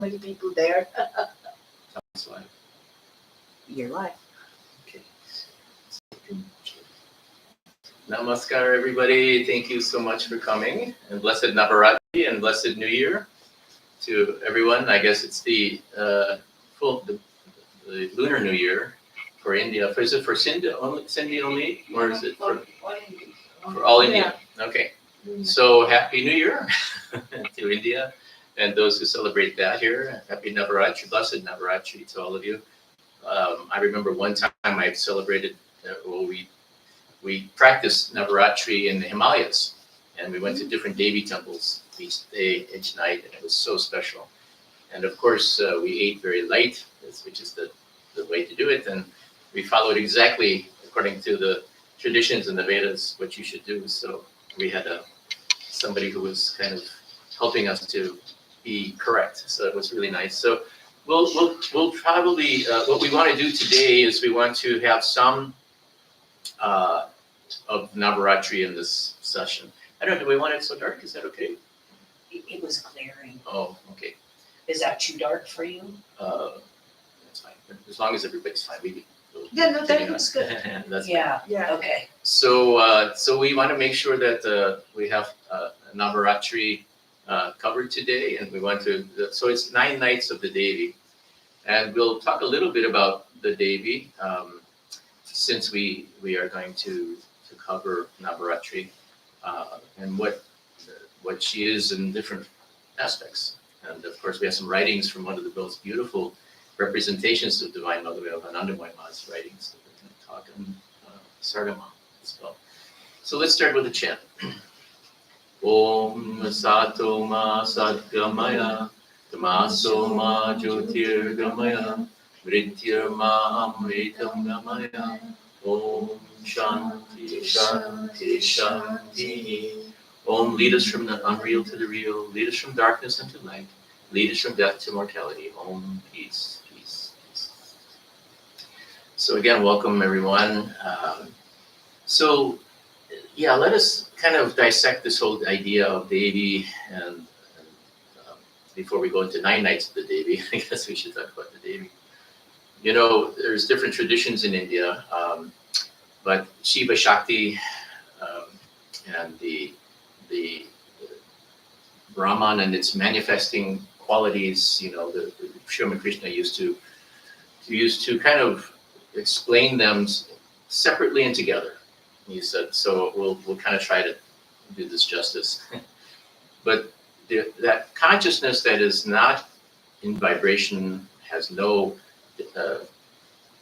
many people there. Sounds like. Your life. Okay. Namaskar, everybody. Thank you so much for coming. And blessed Navaratri and blessed New Year to everyone. I guess it's the Lunar New Year for India. Is it for Cindy only? Or is it for all India? Okay. So happy New Year to India and those who celebrate that here. Happy Navaratri, blessed Navaratri to all of you. I remember one time I celebrated, we practiced Navaratri in the Himalayas, and we went to different Devi temples each day, each night, and it was so special. And of course, we ate very light, which is the way to do it, and we followed exactly according to the traditions in the Vedas what you should do. So we had somebody who was kind of helping us to be correct. So it was really nice. So we'll probably what we want to do today is we want to have some of Navaratri in this session. I don't know, do we want it so dark? Is that okay? It was clearing. Oh, okay. Is that too dark for you? That's fine. As long as everybody's fine. Yeah, no, that looks good. That's Yeah. fine. Yeah. Okay. So we want to make sure that we have Navaratri covered today, and we want to. So it's 9 nights of the Devi, and we'll talk a little bit about the Devi since we are going to cover Navaratri and what she is in different aspects. And of course, we have some writings from one of the most beautiful representations of Divine Mother of Anandamoy Ma's writings that we're going to talk on Sargama as well. So let's start with a chant. Om Sato Ma Satgamaya Tamaso Ma Jyotir Gamaya Vrityar Ma Amritam Gamaya Om Shanti Shanti Shanti. Om, lead us from the unreal to the real, lead us from darkness into light, lead us from death to mortality. Om, peace, peace, peace. So again, welcome everyone. Let us kind of dissect this whole idea of Devi, and before we go into 9 nights of the Devi, I guess we should talk about the Devi. You know, there's different traditions in India, but Shiva Shakti and the Brahman and its manifesting qualities, you know, the Sri Krishna used to kind of explain them separately and together. He said, so we'll kind of try to do this justice. But that consciousness that is not in vibration has no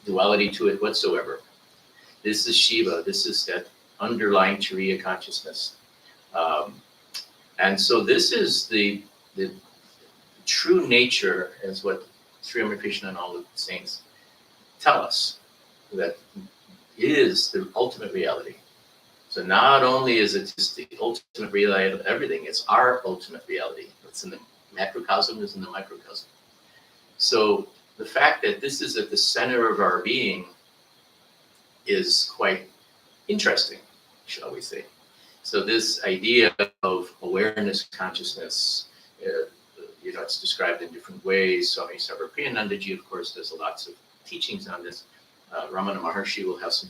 duality to it whatsoever. This is Shiva. This is that underlying Turiya consciousness. And so this is the true nature, as what Sri Ramakrishna and all the saints tell us, that is the ultimate reality. So not only is it just the ultimate reality of everything, it's our ultimate reality. It's in the macrocosm, is in the microcosm. So the fact that this is at the center of our being is quite interesting, shall we say. So this idea of awareness, consciousness, you know, it's described in different ways. Swami Sarvapriyanandaji, of course, does lots of teachings on this. Ramana Maharshi will have some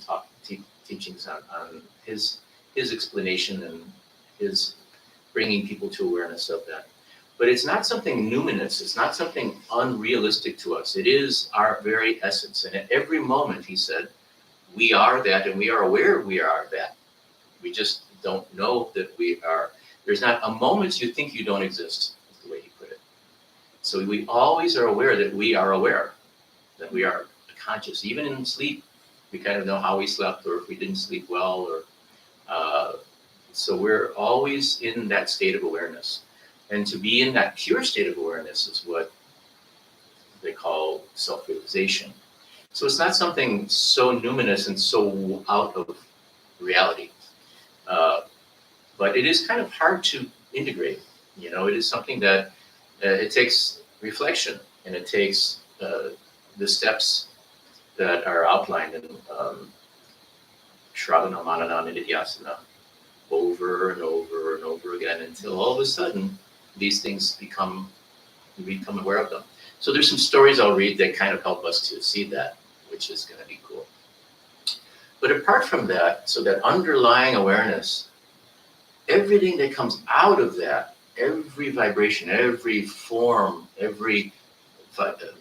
teachings on his explanation and his bringing people to awareness of that. But it's not something numinous. It's not something unrealistic to us. It is our very essence. And at every moment, he said, we are that, and we are aware we are that. We just don't know that we are. There's not a moment you think you don't exist, is the way he put it. So we always are aware that we are aware, that we are conscious. Even in sleep, we kind of know how we slept or if we didn't sleep well. So we're always in that state of awareness. And to be in that pure state of awareness is what they call self-realization. So it's not something so numinous and so out of reality. But it is kind of hard to integrate. You know, it is something that it takes reflection, and it takes the steps that are outlined in Shravana, Manana, and Nidhyasana over and over and over again until all of a sudden these things become we become aware of them. So there's some stories I'll read that kind of help us to see that, which is going to be cool. But apart from that, so that underlying awareness, everything that comes out of that, every vibration, every form, every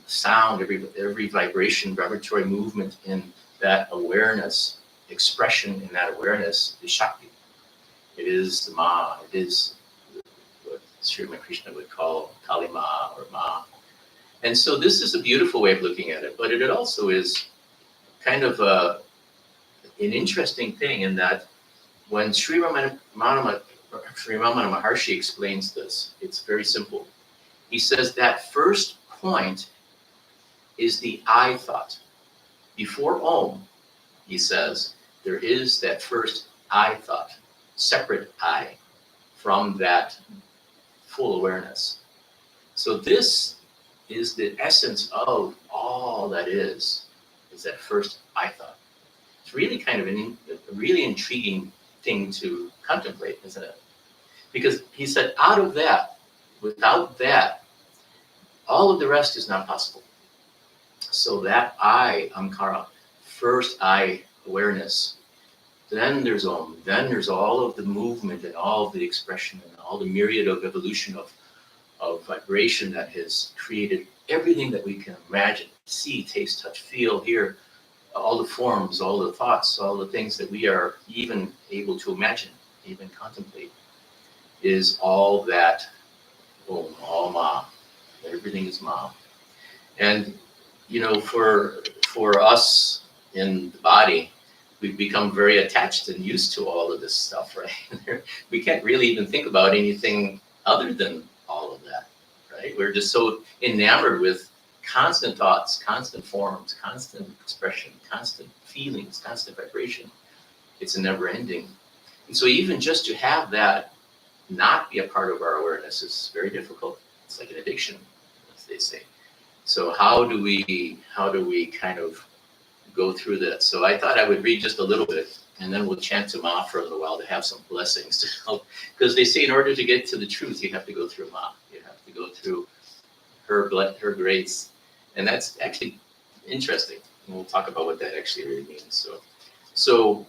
sound, every vibration, vibratory movement in that awareness, expression in that awareness is Shakti. It is the Ma. It is what Sri Krishna would call Kali Ma or Ma. And so this is a beautiful way of looking at it, but it also is kind of an interesting thing in that when Sri Ramana Maharshi explains this, it's very simple. He says that first point is the I thought. Before Om, he says, there is that first I thought, separate I from that full awareness. So this is the essence of all that is that first I thought. It's really kind of a really intriguing thing to contemplate, isn't it? Because he said, out of that, without that, all of the rest is not possible. So that I, Ankara, first I awareness, then there's Om, then there's all of the movement and all of the expression and all the myriad of evolution of vibration that has created everything that we can imagine, see, taste, touch, feel, hear, all the forms, all the thoughts, all the things that we are even able to imagine, even contemplate, is all that Om, all Ma. Everything is Ma. And, you know, for us in the body, we've become very attached and used to all of this stuff, right? We can't really even think about anything other than all of that, right? We're just so enamored with constant thoughts, constant forms, constant expression, constant feelings, constant vibration. It's a never ending. And so even just to have that not be a part of our awareness is very difficult. It's like an addiction, as they say. So how do we kind of go through that? So I thought I would read just a little bit, and then we'll chant to Ma for a little while to have some blessings to help. Because they say in order to get to the truth, you have to go through Ma. You have to go through her grace. And that's actually interesting. And we'll talk about what that actually really means. So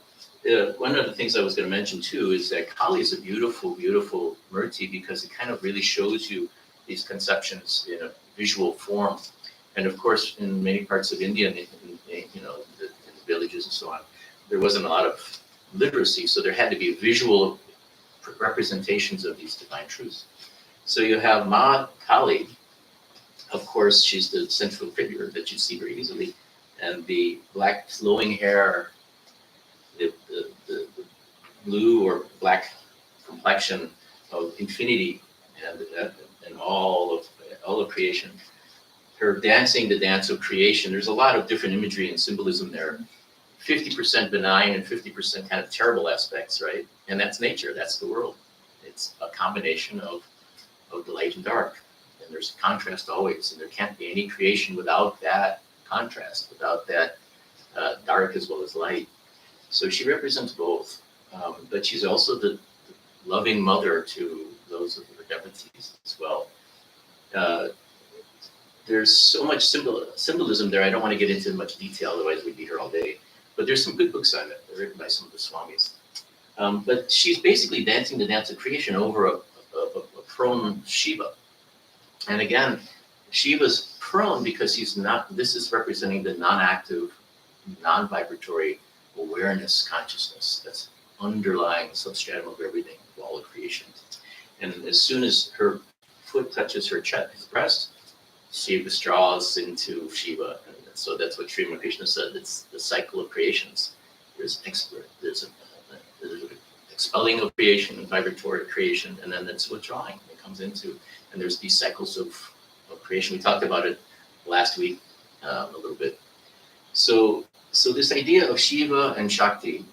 one of the things I was going to mention too is that Kali is a beautiful, beautiful Murti because it kind of really shows you these conceptions in a visual form. And of course, in many parts of India, you know, in the villages and so on, there wasn't a lot of literacy, so there had to be visual representations of these divine truths. So you have Ma Kali. Of course, she's the central figure that you see very easily, and the black flowing hair, the blue or black complexion of infinity, and all of creation. Her dancing the dance of creation. There's a lot of different imagery and symbolism there. 50% benign and 50% kind of terrible aspects, right? And that's nature. That's the world. It's a combination of the light and dark. And there's a contrast always, and there can't be any creation without that contrast, without that dark as well as light. So she represents both, but she's also the loving mother to those of her devotees as well. There's so much symbolism there. I don't want to get into much detail, otherwise we'd be here all day. But there's some good books on it, written by some of the Swamis. But she's basically dancing the dance of creation over a prone Shiva. And again, Shiva's prone because he's not, this is representing the non-active, non-vibratory awareness consciousness that's underlying substratum of everything, of all of creation. And as soon as her foot touches her chest, his breast, Shiva draws into Shiva. And so that's what Sri Krishna said. It's the cycle of creations. There's an expelling of creation and vibratory creation, and then it's withdrawing. It comes into, and there's these cycles of creation. We talked about it last week a little bit. So this idea of Shiva and Shakti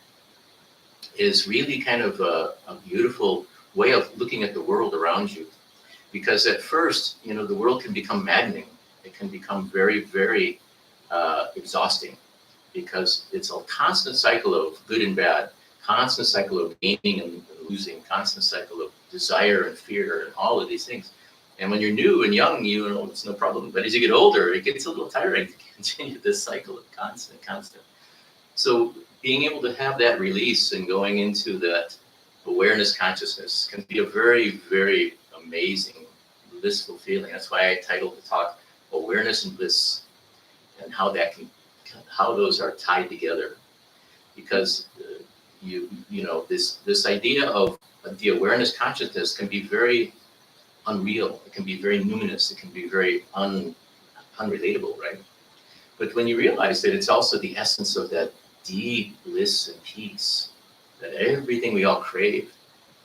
is really kind of a beautiful way of looking at the world around you. Because at first, you know, the world can become maddening. It can become very, very exhausting because it's a constant cycle of good and bad, constant cycle of gaining and losing, constant cycle of desire and fear and all of these things. And when you're new and young, you know, it's no problem. But as you get older, it gets a little tiring to continue this cycle of constant. So being able to have that release and going into that awareness consciousness can be a very, very amazing, blissful feeling. That's why I titled the talk Awareness and Bliss, and how those are tied together. Because you know, this idea of the awareness consciousness can be very unreal. It can be very numinous. It can be very unrelatable, right? But when you realize that it's also the essence of that deep bliss and peace, that everything we all crave,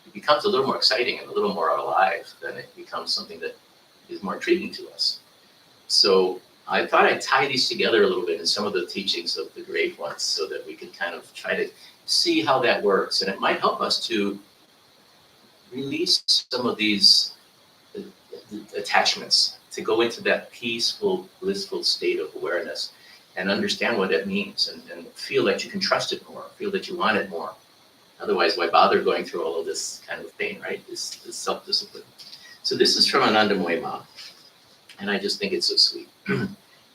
it becomes a little more exciting and a little more alive. Then it becomes something that is more intriguing to us. So I thought I'd tie these together a little bit in some of the teachings of the great ones, so that we could kind of try to see how that works. And it might help us to release some of these attachments, to go into that peaceful, blissful state of awareness and understand what it means, and feel that you can trust it more, feel that you want it more. Otherwise, why bother going through all of this kind of pain, right? This self-discipline. So this is from Anandamaya Ma, and I just think it's so sweet.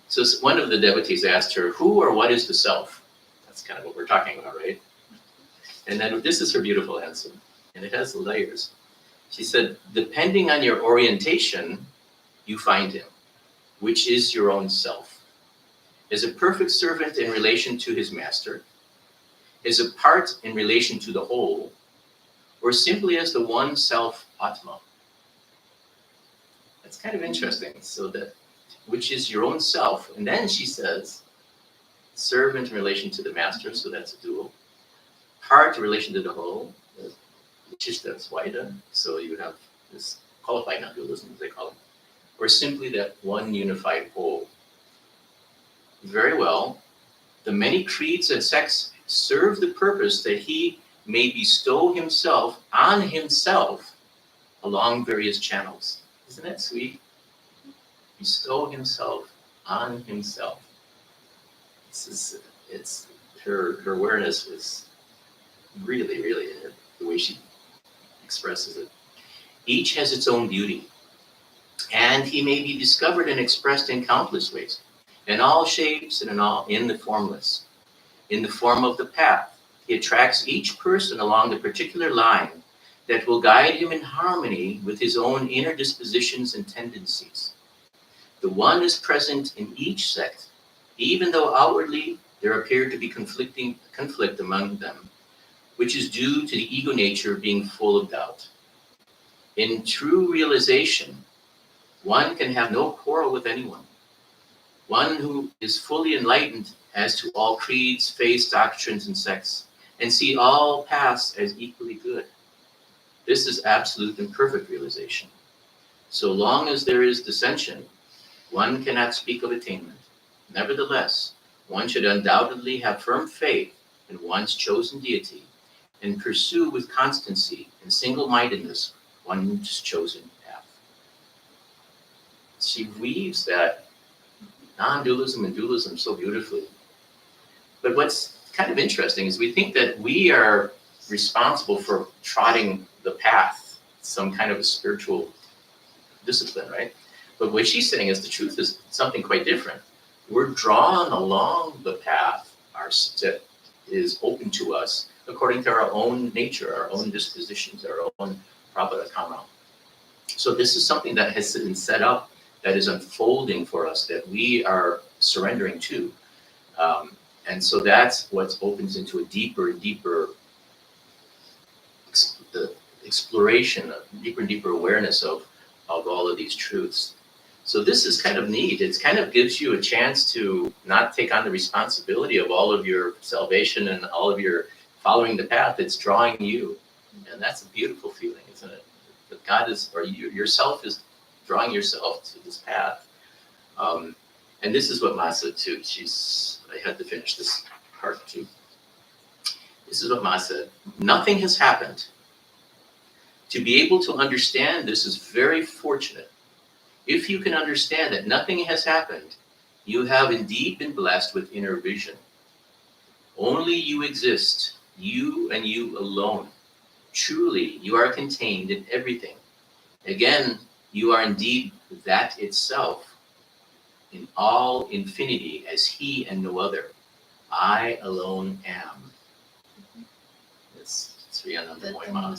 So one of the devotees asked her, who or what is the self? That's kind of what we're talking about, right? And then this is her beautiful answer, and it has layers. She said, depending on your orientation, you find him, which is your own self. As a perfect servant in relation to his master, as a part in relation to the whole, or simply as the one self Atma. That's kind of interesting. So that, which is your own self. And then she says, servant in relation to the master, so that's a dual. Part in relation to the whole, which is that's Vaida. So you have this qualified non-dualism, as they call it. Or simply that one unified whole. Very well. The many creeds and sects serve the purpose that he may bestow himself on himself along various channels. Isn't that sweet? Bestow himself on himself. It's her awareness was really, really the way she expresses it. Each has its own beauty, and he may be discovered and expressed in countless ways, in all shapes and in the formless. In the form of the path, he attracts each person along the particular line that will guide him in harmony with his own inner dispositions and tendencies. The one is present in each sect, even though outwardly there appear to be conflict among them, which is due to the ego nature being full of doubt. In true realization, one can have no quarrel with anyone. One who is fully enlightened as to all creeds, faiths, doctrines, and sects, and see all paths as equally good. This is absolute and perfect realization. So long as there is dissension, one cannot speak of attainment. Nevertheless, one should undoubtedly have firm faith in one's chosen deity and pursue with constancy and single-mindedness one's chosen path. She weaves that non-dualism and dualism so beautifully. But what's kind of interesting is we think that we are responsible for trotting the path, some kind of a spiritual discipline, right? But what she's saying is the truth is something quite different. We're drawn along the path that is open to us according to our own nature, our own dispositions, our own prabhata karma. So this is something that has been set up, that is unfolding for us, that we are surrendering to. And so that's what opens into a deeper and deeper exploration, a deeper and deeper awareness of all of these truths. So this is kind of neat. It kind of gives you a chance to not take on the responsibility of all of your salvation and all of your following the path. It's drawing you. And that's a beautiful feeling, isn't it? That God is, or you yourself is drawing yourself to this path. And this is what Ma said too. I had to finish this part too. This is what Ma said. Nothing has happened. To be able to understand this is very fortunate. If you can understand that nothing has happened, you have indeed been blessed with inner vision. Only you exist, you and you alone. Truly, you are contained in everything. Again, You are indeed that itself in all infinity as he and no other. I alone am. It's Sri Anandamoy Ma.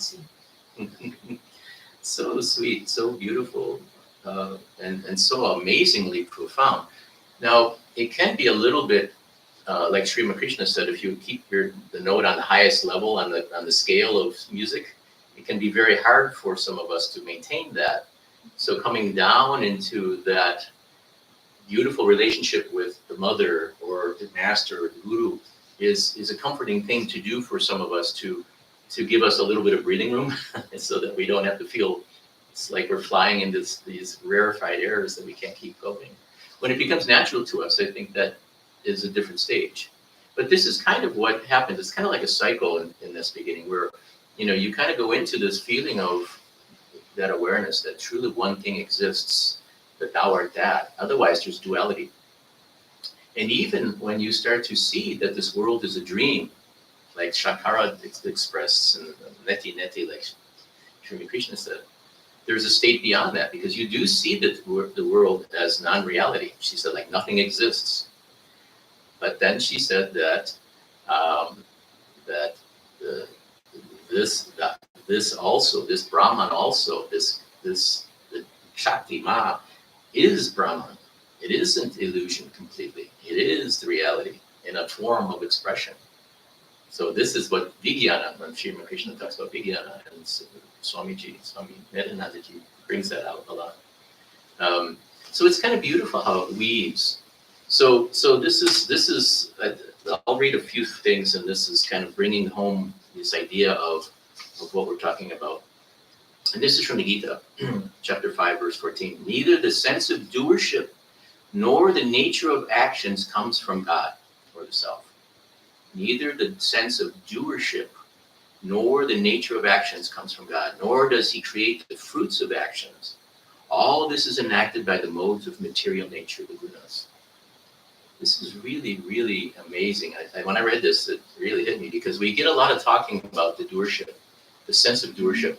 So sweet, so beautiful, and so amazingly profound. Now, it can be a little bit, like Sri Ramakrishna said, if you keep the note on the highest level on the scale of music, it can be very hard for some of us to maintain that. So coming down into that beautiful relationship with the mother or the master or the guru is a comforting thing to do for some of us to give us a little bit of breathing room so that we don't have to feel it's like we're flying in these rarefied airs that we can't keep going. When it becomes natural to us, I think that is a different stage. But this is kind of what happens. It's kind of like a cycle in this beginning where, you kind of go into this feeling of that awareness that truly one thing exists, that thou art that. Otherwise, there's duality. And even when you start to see that this world is a dream, like Shankara expressed and neti neti, like Sri Krishna said, there's a state beyond that because you do see the world as non-reality. She said, like, nothing exists. But then she said that this also, this Brahman also, the Shakti Ma is Brahman. It isn't illusion completely. It is the reality in a form of expression. So this is what Vijnana, when Sri Krishna talks about Vijnana, and Swami Medanandaji brings that out a lot. So it's kind of beautiful how it weaves. So this is I'll read a few things, and this is kind of bringing home this idea of what we're talking about. And this is from the Gita, chapter 5, verse 14. Neither the sense of doership nor the nature of actions comes from God or the self. Neither the sense of doership nor the nature of actions comes from God, nor does he create the fruits of actions. All this is enacted by the modes of material nature, the gunas. This is really, really amazing. When I read this, it really hit me because we get a lot of talking about the doership, the sense of doership.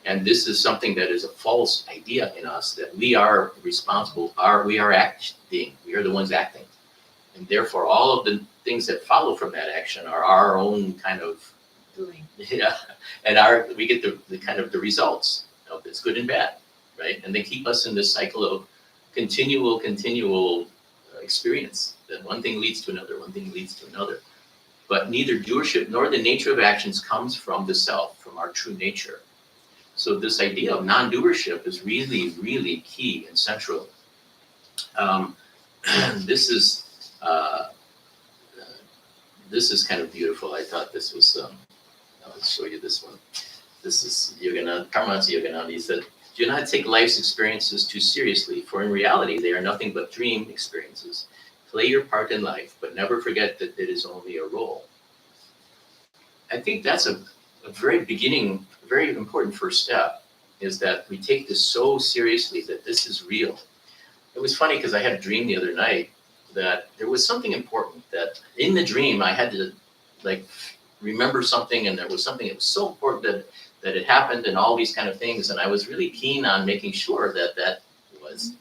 And this is something that is a false idea in us, that we are responsible, we are acting, we are the ones acting. And therefore, all of the things that follow from that action are our own kind of Doing. Yeah, and we get the kind of the results of it's good and bad, right? And they keep us in this cycle of continual experience. That one thing leads to another, one thing leads to another. But neither doership nor the nature of actions comes from the self, from our true nature. So this idea of non-doership is really, really key and central. This is kind of beautiful. I thought this was. I'll show you this one. This is Paramahansa Yogananda. He said, "Do not take life's experiences too seriously, for in reality they are nothing but dream experiences. Play your part in life, but never forget that it is only a role." I think that's a very important first step, is that we take this so seriously that this is real. It was funny because I had a dream the other night that there was something important that in the dream I had to remember something, and there was something that was so important that it happened and all these kind of things. And I was really keen on making sure that was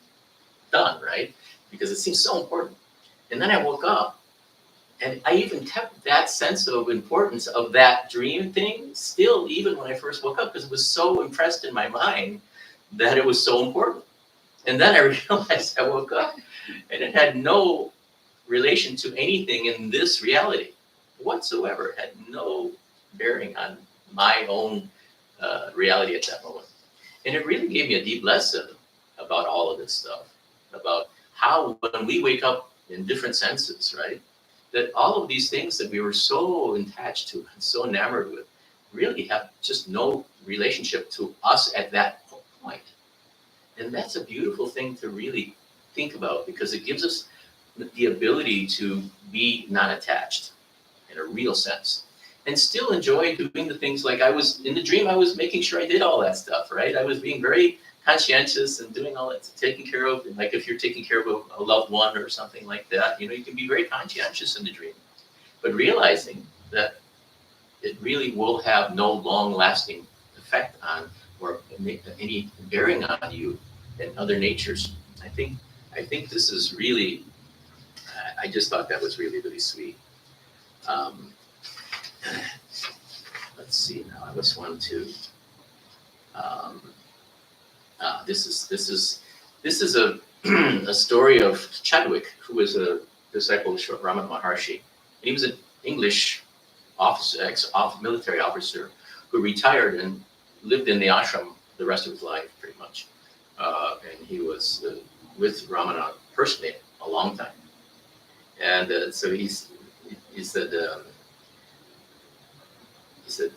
done, right? Because it seems so important. And then I woke up and I even kept that sense of importance of that dream thing still, even when I first woke up, because it was so impressed in my mind that it was so important. And then I realized I woke up and it had no relation to anything in this reality whatsoever. It had no bearing on my own reality at that moment. And it really gave me a deep lesson about all of this stuff, about how when we wake up in different senses, right, that all of these things that we were so attached to and so enamored with really have just no relationship to us at that point. And that's a beautiful thing to really think about, because it gives us the ability to be non-attached in a real sense and still enjoy doing the things. Like I was in the dream, I was making sure I did all that stuff, right? I was being very conscientious and doing all that, taking care of, like if you're taking care of a loved one or something like that, you can be very conscientious in the dream, but realizing that it really will have no long lasting effect on or any bearing on you and other natures. I think this is really, I just thought that was really, really sweet. Let's see now, I was one to, this is a, a story of Chadwick, who was a disciple of Ramana Maharshi. And he was an English officer, military officer, who retired and lived in the ashram the rest of his life, pretty much. And he was with Ramana personally a long time. And so he said,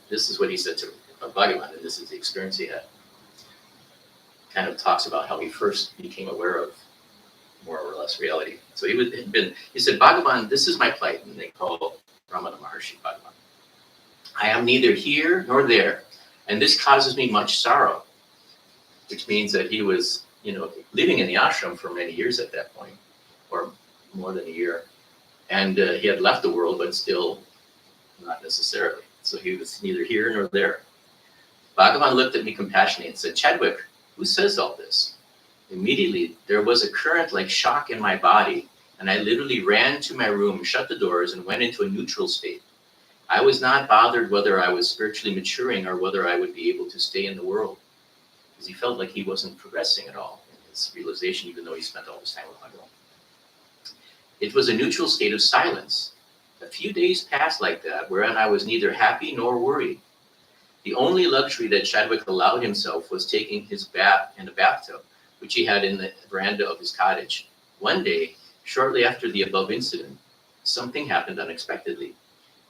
this is what he said to Bhagavan, and this is the experience he had. Kind of talks about how he first became aware of more or less reality. So he said, Bhagavan, this is my plight, and they call Ramana Maharshi Bhagavan. I am neither here nor there, and this causes me much sorrow, which means that he was, living in the ashram for many years at that point, or more than a year. And he had left the world, but still not necessarily. So he was neither here nor there. Bhagavan looked at me compassionately and said, Chadwick, who says all this? Immediately, there was a current like shock in my body, and I literally ran to my room, shut the doors, and went into a neutral state. I was not bothered whether I was spiritually maturing or whether I would be able to stay in the world, because he felt like he wasn't progressing at all in his realization, even though he spent all this time with Bhagavan. It was a neutral state of silence. A few days passed like that, wherein I was neither happy nor worried. The only luxury that Chadwick allowed himself was taking his bath in a bathtub, which he had in the veranda of his cottage. One day, shortly after the above incident, something happened unexpectedly.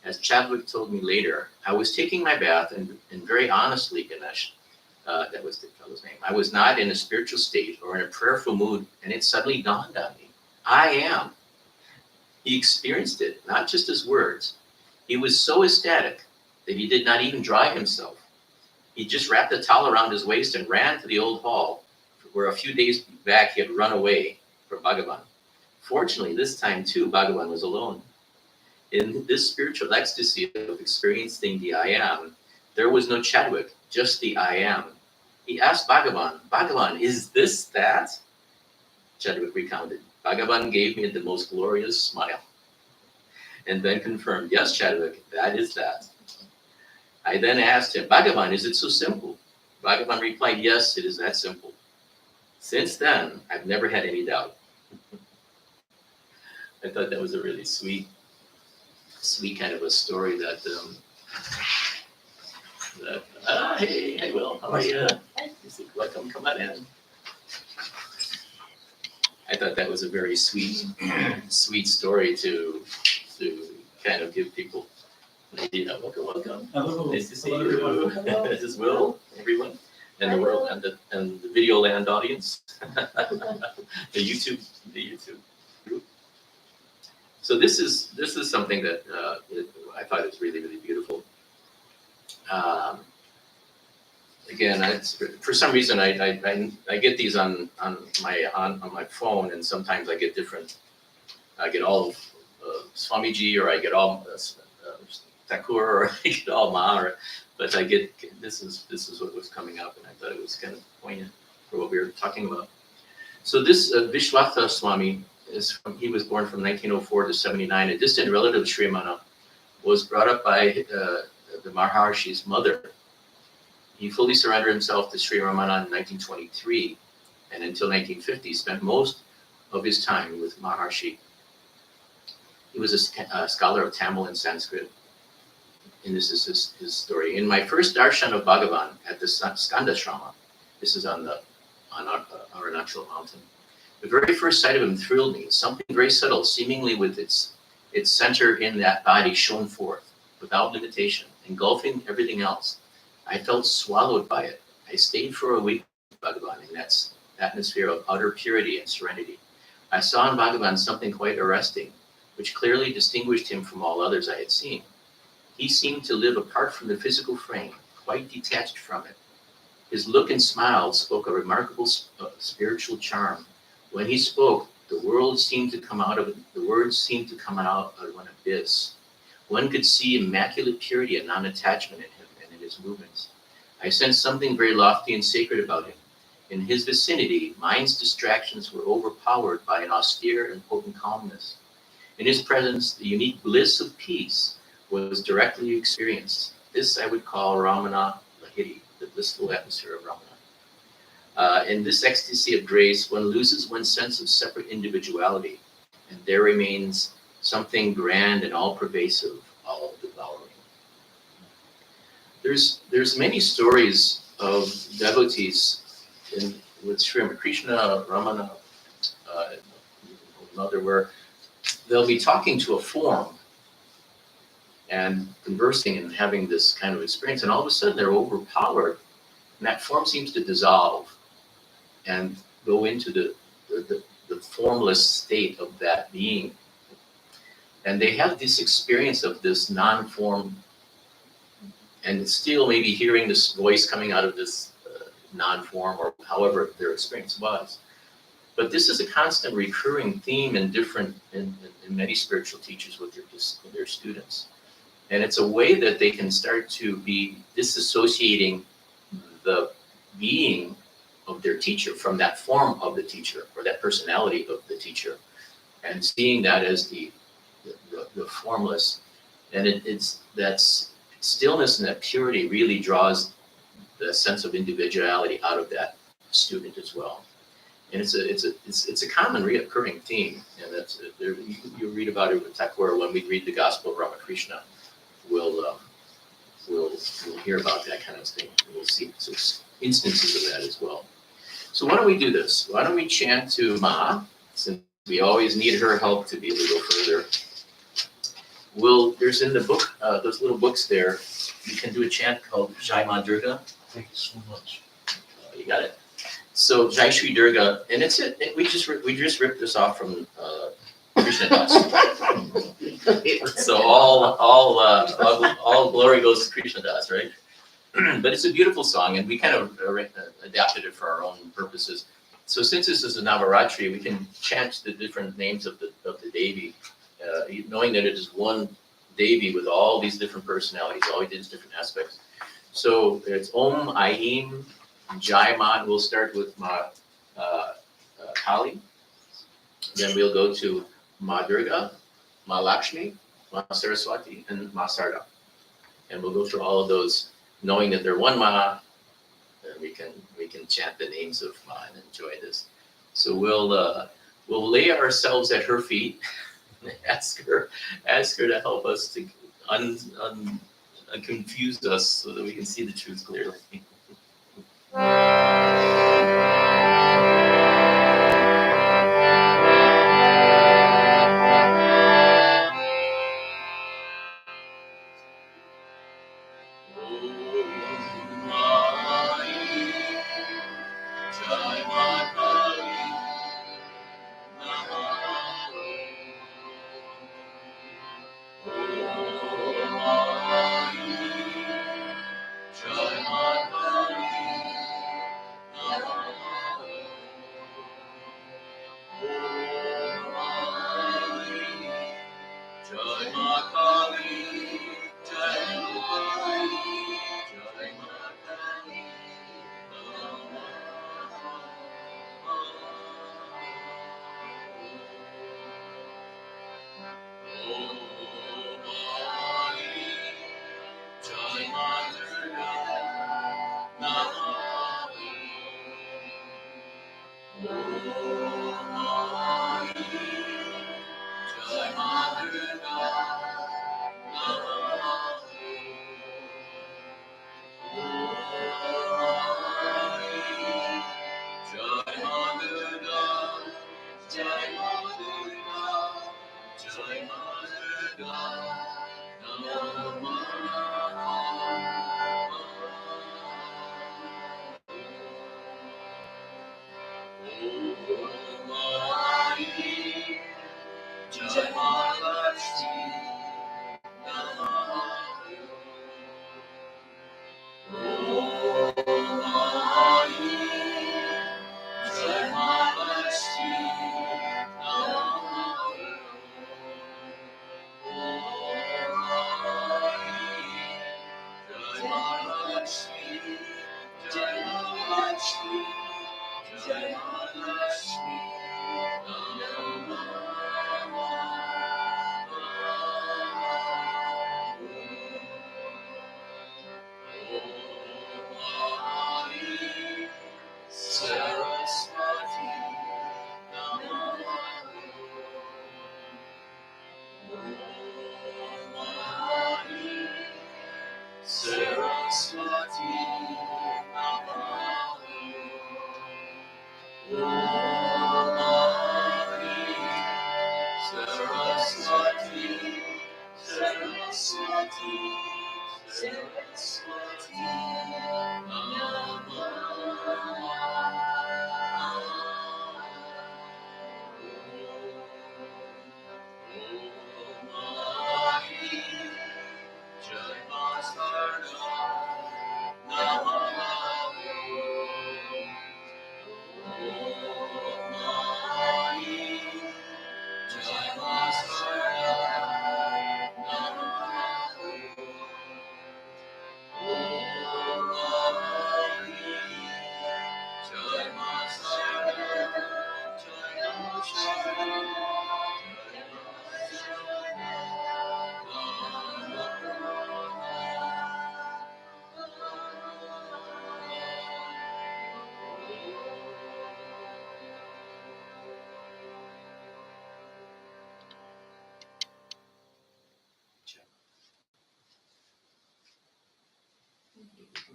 As Chadwick told me later, I was taking my bath, and very honestly, Ganesh, that was the fellow's name, I was not in a spiritual state or in a prayerful mood, and it suddenly dawned on me. I am. He experienced it, not just his words. He was so ecstatic that he did not even dry himself. He just wrapped a towel around his waist and ran to the old hall, where a few days back he had run away from Bhagavan. Fortunately, this time too, Bhagavan was alone. In this spiritual ecstasy of experiencing the I am, there was no Chadwick, just the I am. He asked Bhagavan, Bhagavan, is this that? Chadwick recounted. Bhagavan gave me the most glorious smile and then confirmed, yes, Chadwick, that is that. I then asked him, Bhagavan, is it so simple? Bhagavan replied, yes, it is that simple. Since then, I've never had any doubt. I thought that was a really sweet kind of a story that, hey, Will, how are you? Welcome, come on in. I thought that was a very sweet story to kind of give people an idea. Welcome. Hello. Nice to see Hello, you. everyone. This is Will, everyone, and the world, and the Video Land audience, the YouTube group. So this is something that I thought is really, really beautiful. Again, for some reason I get these on my phone, and sometimes I get different. I get all Swamiji, or I get all Thakur, or I get all Ma, but I get this is what was coming up, and I thought it was kind of poignant for what we were talking about. So this Vishwatha Swami he was born from 1904 to 79. A distant relative of Sri Ramana, was brought up by the Maharshi's mother. He fully surrendered himself to Sri Ramana in 1923, and until 1950 spent most of his time with Maharshi. He was a scholar of Tamil and Sanskrit, and this is his story. In my first darshan of Bhagavan at the Skandashrama, this is on Arunachal mountain, the very first sight of him thrilled me. Something very subtle, seemingly with its center in that body, shone forth without limitation, engulfing everything else. I felt swallowed by it. I stayed for a week with Bhagavan in that atmosphere of utter purity and serenity. I saw in Bhagavan something quite arresting, which clearly distinguished him from all others I had seen. He seemed to live apart from the physical frame, quite detached from it. His look and smile spoke a remarkable spiritual charm. When he spoke, the words seemed to come out of an abyss. One could see immaculate purity and non-attachment in him and in his movements. I sensed something very lofty and sacred about him. In his vicinity, mind's distractions were overpowered by an austere and potent calmness. In his presence, the unique bliss of peace was directly experienced. This I would call Ramana Lahiri, the blissful atmosphere of Ramana. In this ecstasy of grace, one loses one's sense of separate individuality, and there remains something grand and all-pervasive, all-devouring. There's many stories of devotees with Sri Ramakrishna, Ramana, Mother, where they'll be talking to a form and conversing and having this kind of experience, and all of a sudden they're overpowered, and that form seems to dissolve and go into the formless state of that being. And they have this experience of this non-form, and still maybe hearing this voice coming out of this non-form, or however their experience was. But this is a constant recurring theme in many spiritual teachers with their students. And it's a way that they can start to be disassociating the being of their teacher from that form of the teacher, or that personality of the teacher, and seeing that as the formless. And it's that stillness and that purity really draws the sense of individuality out of that student as well. And it's a common reoccurring theme, and that's you read about it with Thakur. When we read the Gospel of Ramakrishna, we'll hear about that kind of thing. We'll see some instances of that as well. So why don't we do this? Why don't we chant to Ma, since we always need her help to be able to go further. There's in the book, those little books there, you can do a chant called Jai Ma Durga. Thank you so much. You got it. So Jai Shri Durga, and we just ripped this off from Krishna Das. So all glory goes to Krishna Das, right? But it's a beautiful song, and we kind of adapted it for our own purposes. So since this is a Navaratri, we can chant the different names of the Devi, knowing that it is one Devi with all these different personalities, all these different aspects. So it's Om Aim Jai Ma. We'll start with Ma Kali. Then we'll go to Ma Durga, Ma Lakshmi, Ma Saraswati, and Ma Sarda. And we'll go through all of those, knowing that they're one Ma, and we can chant the names of Ma and enjoy this. So we'll lay ourselves at her feet, and ask her to help us to confuse us so that we can see the truth clearly.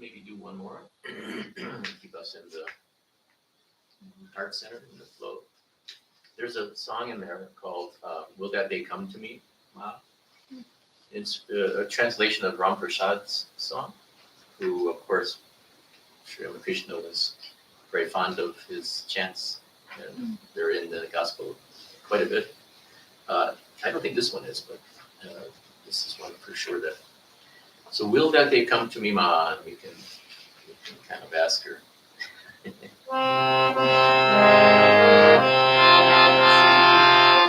Maybe do one more. Keep us in the heart center, in the flow. There's a song in there called Will That Day Come to Me? Ma? It's a translation of Ram Prasad's song, who, of course, Sri Ramakrishna was very fond of his chants, and they're in the gospel quite a bit. I don't think this one is, but this is one for sure. That so will that day come to me, Ma? And we can kind of ask her.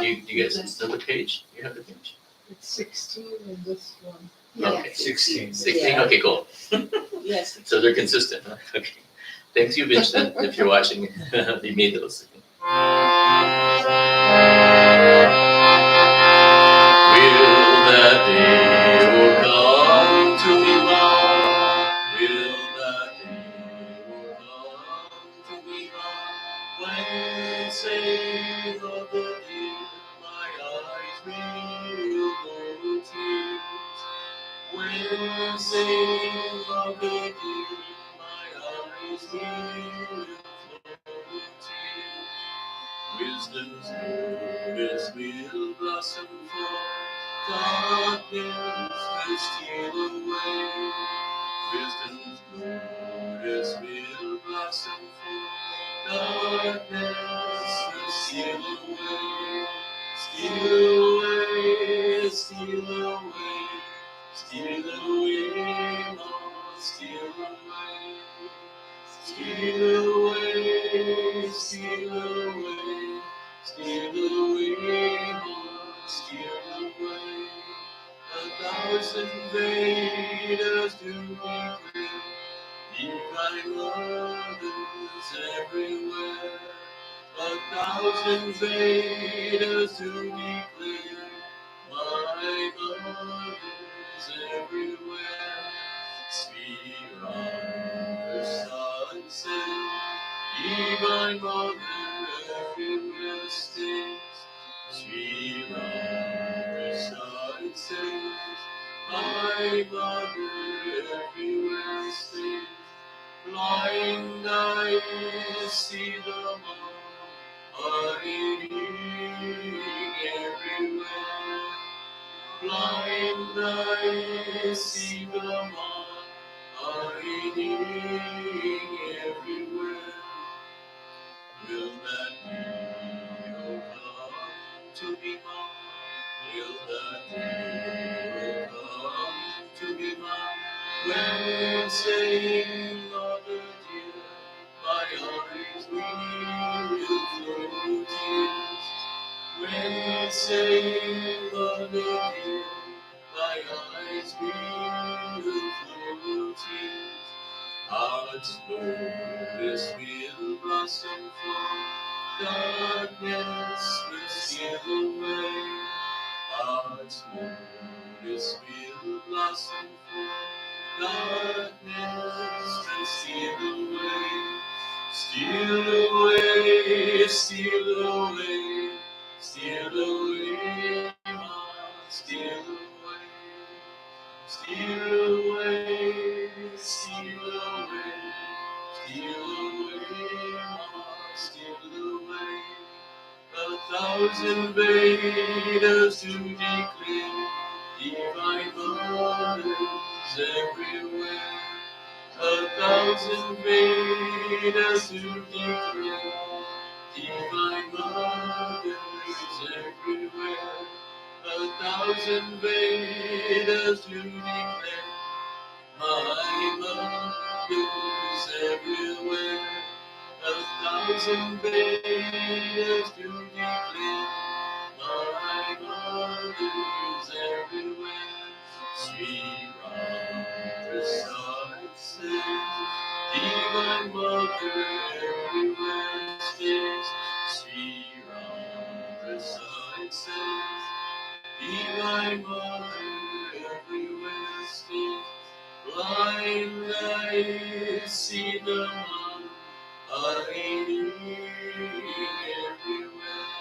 Do you guys know the page? You have the page? It's 16 in this one. Okay, 16. 16. Yeah. Okay, cool. Yes. So they're consistent. Huh? Okay. Thanks, you, Vincent, if you're watching. You made those. Will that day come to me, Ma? Will that day come to me, Ma? When say of the dear, my eyes will go tears. When say of the dear, my eyes will flow tears. Wisdom's lotus will blossom forth, darkness will steal away. Wisdom's lotus will blossom forth, darkness will steal away. Steal away, steal away, steal away, Lord, steal away. Steal away, steal away, steal away, Lord, steal away. 1,000 Vedas do declare, divine love is everywhere. 1,000 Vedas do declare, my love is everywhere. Sri Ram sunset, divine mother everywhere stays. Sri Ram sunset, my mother everywhere stays. Blind eyes see the moon hiding everywhere. Blind eyes see the moon hiding everywhere. Will that day come to me, Ma? Will that day come to me, Ma? When saying, Mother dear, my eyes will flow tears. When saying, Mother dear, my eyes will flow tears. Heart's lotus will blossom forth, darkness will steal away. Heart's lotus will blossom forth, darkness will steal away. Steal away, steal away, steal away, Ma, steal away. Steal away, steal away, steal away, Ma, steal away. 1,000 Vedas to declare, Divine mothers everywhere, 1,000 Vedas to declare. Divine mothers everywhere, 1,000 Vedas to declare. My mothers everywhere, 1,000 Vedas to declare. My mothers everywhere, Sri Ram Prasad says, Divine Mother everywhere stays. Sri Ram Prasad says, Divine Mother everywhere stays. Blind eyes see the mom, hiding everywhere.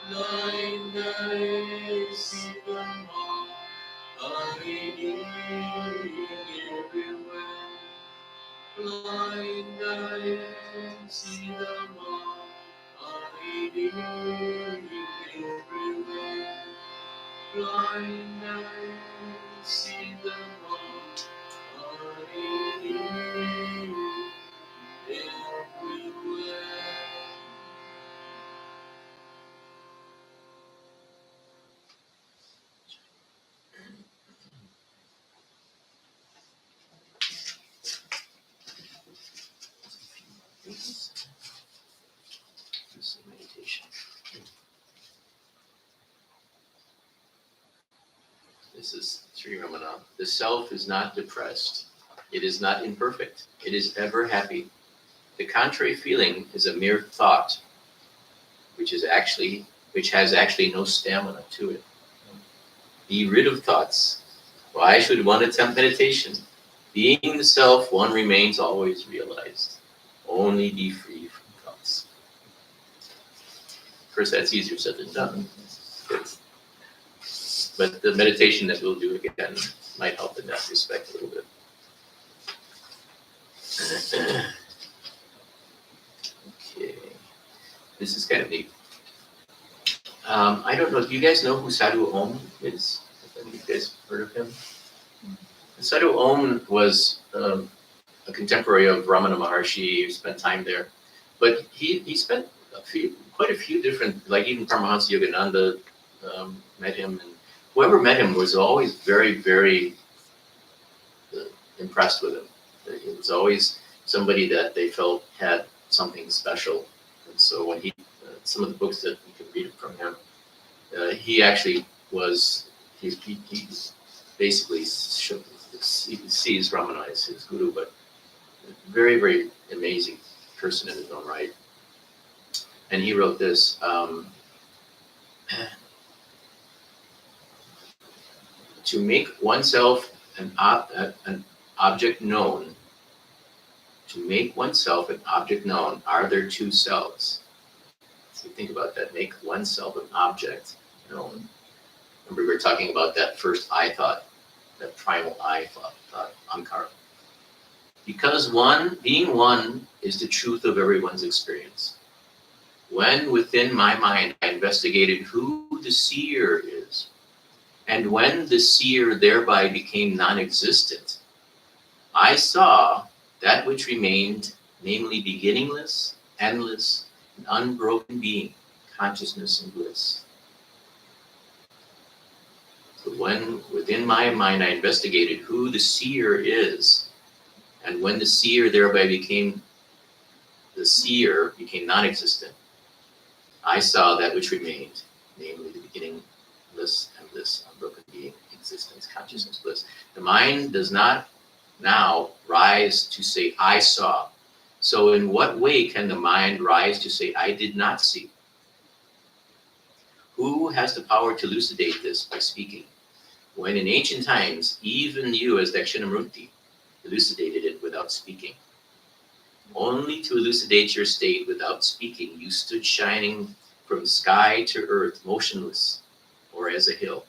Blind eyes see the mom, hiding everywhere. Blind eyes see the mom, hiding everywhere. Blind eyes see the mom, hiding everywhere. Do some meditation. This is Sri Ramana. The self is not depressed. It is not imperfect. It is ever happy. The contrary feeling is a mere thought, which has actually no stamina to it. Be rid of thoughts. Why should one attempt meditation? Being the self, one remains always realized. Only be free from thoughts. Of course, that's easier said than done. But the meditation that we'll do again might help in that respect a little bit. Okay, this is kind of neat. I don't know, do you guys know who Sadhu Om is? Have any of you guys heard of him? Sadhu Om was a contemporary of Ramana Maharshi, who spent time there. But he spent quite a few different, like even Paramahansa Yogananda met him, and whoever met him was always very, very impressed with him. It was always somebody that they felt had something special. And so when some of the books that you can read from him, he actually was, he basically sees Ramana as his guru, but very, very amazing person in his own right. And he wrote this, to make oneself an object known, to make oneself an object known, are there two selves? So think about that, make oneself an object known. Remember we were talking about that first I thought, that primal I thought, Ankara. Because being one is the truth of everyone's experience. When within my mind I investigated who the seer is, and when the seer thereby became non-existent, I saw that which remained, namely beginningless, endless, and unbroken being, consciousness and bliss. So when within my mind I investigated who the seer is, and when the seer thereby became non-existent, I saw that which remained, namely the beginningless, endless, unbroken being, existence, consciousness, bliss. The mind does not now rise to say, I saw. So in what way can the mind rise to say, I did not see? Who has the power to elucidate this by speaking? When in ancient times, even you as Dakshinamurti elucidated it without speaking. Only to elucidate your state without speaking, you stood shining from sky to earth, motionless, or as a hill,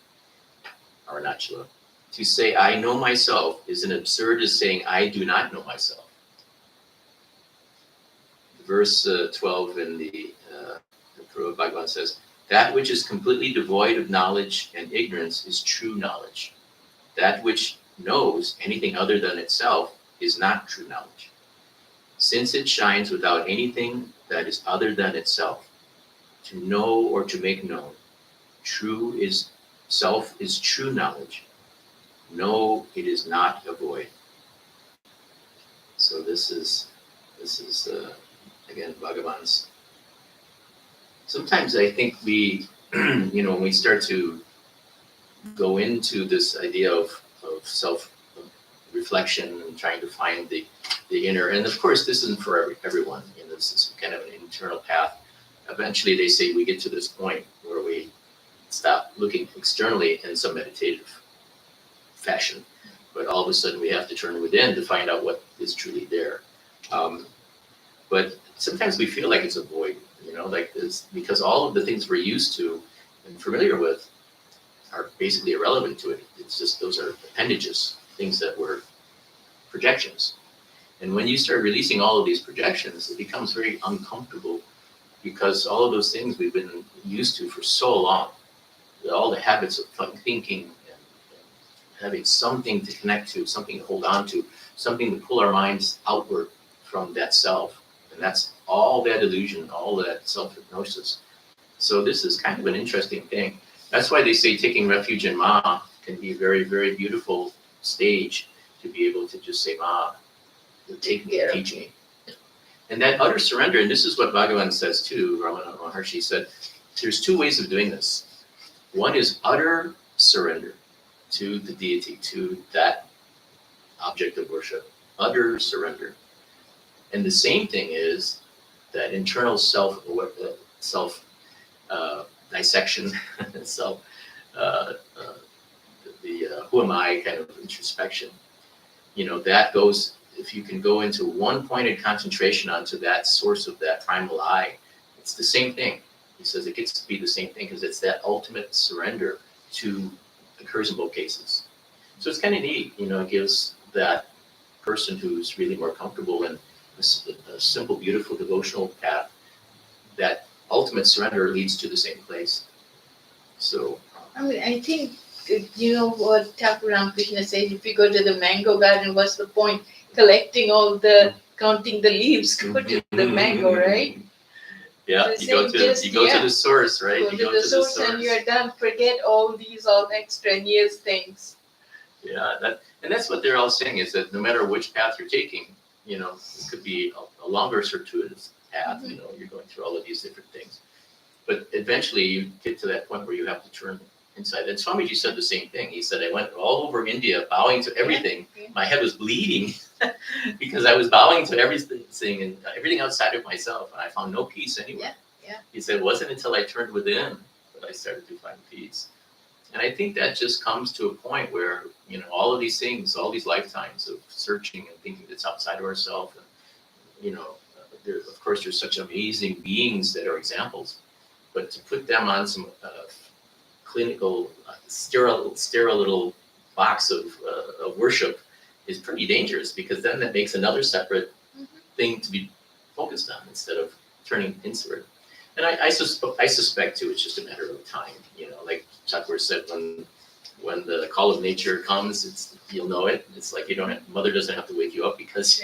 Arunachala. To say, I know myself is as absurd as saying, I do not know myself. Verse 12 in the Purva Bhagavan says, That which is completely devoid of knowledge and ignorance is true knowledge. That which knows anything other than itself is not true knowledge, since it shines without anything that is other than itself. To know or to make known, true is self is true knowledge. No, it is not a void. So this is again Bhagavan's. Sometimes I think we, when we start to go into this idea of self reflection and trying to find the inner, and of course this isn't for everyone. This is kind of an internal path. Eventually, they say we get to this point where we stop looking externally in some meditative fashion, but all of a sudden we have to turn within to find out what is truly there. But sometimes we feel like it's a void, like this, because all of the things we're used to and familiar with are basically irrelevant to it. It's just those are appendages, things that were projections. And when you start releasing all of these projections, it becomes very uncomfortable, because all of those things we've been used to for so long, all the habits of thinking and having something to connect to, something to hold on to, something to pull our minds outward from that self. And that's all that illusion, all that self-hypnosis. So this is kind of an interesting thing. That's why they say taking refuge in Ma can be a very, very beautiful stage to be able to just say, Ma, take me, teach me. And that utter surrender, and this is what Bhagavan says too, Ramana Maharshi said, there's two ways of doing this. One is utter surrender to the deity, to that object of worship, utter surrender. And the same thing is that internal self dissection, self, who am I kind of introspection. That goes, if you can go into one pointed concentration onto that source of that primal I, it's the same thing. He says it gets to be the same thing because it's that ultimate surrender to occurs in both cases. So it's kind of neat, it gives that person who's really more comfortable in a simple, beautiful devotional path, that ultimate surrender leads to the same place. So I think, what Thakur Ramakrishna said, if you go to the mango garden, what's the point? Collecting all counting the leaves, go to the mango, right? Yeah, you go to the source, right? Go to the source and you're done. Forget all extraneous things. Yeah, that's what they're all saying, is that no matter which path you're taking, it could be a longer circuitous path, you're going through all of these different things. But eventually you get to that point where you have to turn inside. And Swamiji said the same thing. He said, I went all over India bowing to everything. Yeah. My head was bleeding because I was bowing to everything and everything outside of myself. And I found no peace anywhere. Yeah. He said, it wasn't until I turned within that I started to find peace. And I think that just comes to a point where, all of these things, all these lifetimes of searching and thinking that's outside of ourselves, and, of course, there's such amazing beings that are examples, but to put them on some clinical, sterile little box of worship is pretty dangerous, because then that makes another separate thing to be focused on instead of turning inward. And I suspect too, it's just a matter of time. Like Thakur said, when the call of nature comes, you'll know it. It's like mother doesn't have to wake you up, because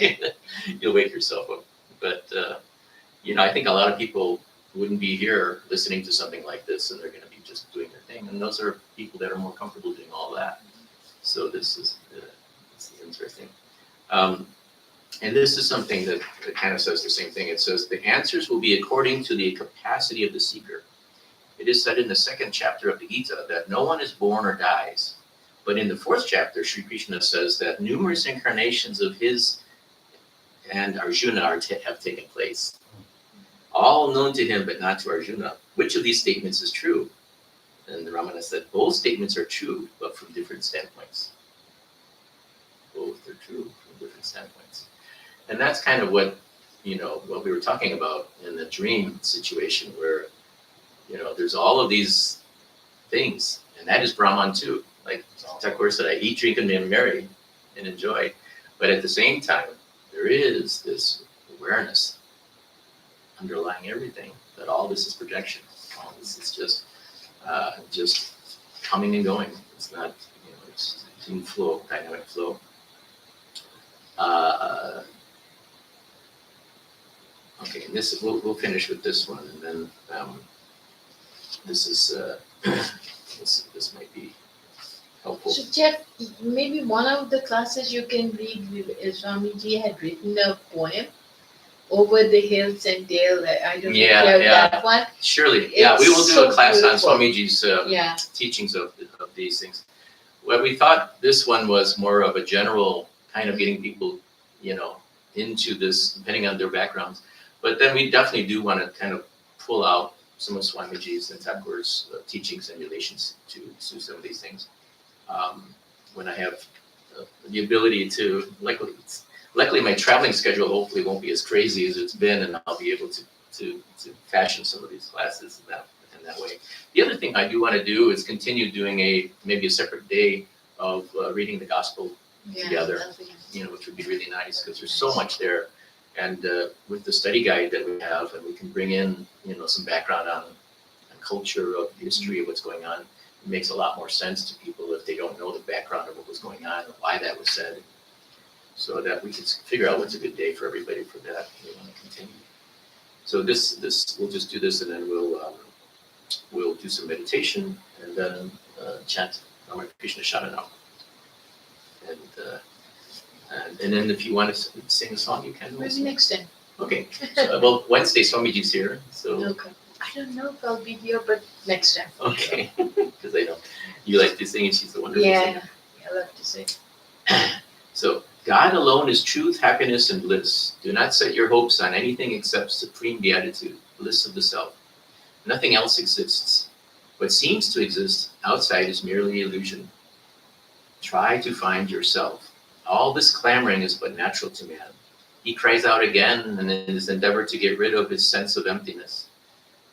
you'll wake yourself up. But I think a lot of people wouldn't be here listening to something like this, and they're going to be just doing their thing. And those are people that are more comfortable doing all that. So this is interesting. And this is something that kind of says the same thing. It says, the answers will be according to the capacity of the seeker. It is said in the 2nd chapter of the Gita that no one is born or dies. But in the 4th chapter, Sri Krishna says that numerous incarnations of his and Arjuna have taken place. All known to him, but not to Arjuna. Which of these statements is true? And the Ramana said, both statements are true, but from different standpoints. Both are true from different standpoints. And that's kind of what we were talking about in the dream situation, where, there's all of these things, and that is Brahman too. Like Thakur said, I eat, drink, and am merry, and enjoy. But at the same time, there is this awareness underlying everything, that all this is projection. All this It's just coming and going. It's not, it's in flow, dynamic flow. Okay, and this we'll finish with this one, and then this is this might be helpful. So Jeff, maybe one of the classes you can read, Swamiji had written a poem, Over the Hills and Dale. I don't know if you have that one. Surely, yeah, we will do It's a class so on Swamiji's Yeah, teachings of these things. Well, we thought this one was more of a general kind of getting people, into this, depending on their backgrounds. But then we definitely do want to kind of pull out some of Swamiji's and Thakur's teachings in relations to some of these things. When I have the ability to, luckily my traveling schedule hopefully won't be as crazy as it's been, and I'll be able to fashion some of these classes in that way. The other thing I do want to do is continue doing maybe a separate day of reading the gospel together, which would be really nice because there's so much there. And with the study guide that we have, and we can bring in, some background on culture, of history of what's going on, it makes a lot more sense to people if they don't know the background of what was going on and why that was said, so that we can figure out what's a good day for everybody for that. We want to continue. So this we'll just do this, and then we'll do some meditation, and then chant Namah Krishna Sharanam. And then if you want to sing a song, you can. maybe next time. Okay. So, well, Wednesday, Swamiji's here, so. Okay. I don't know if I'll be here, but next time. Okay. Because I know you like to sing, and she's the wonderful singer. I love to sing. So, God alone is truth, happiness, and bliss. Do not set your hopes on anything except supreme beatitude, bliss of the self. Nothing else exists. What seems to exist outside is merely illusion. Try to find yourself. All this clamoring is but natural to man. He cries out again in his endeavor to get rid of his sense of emptiness.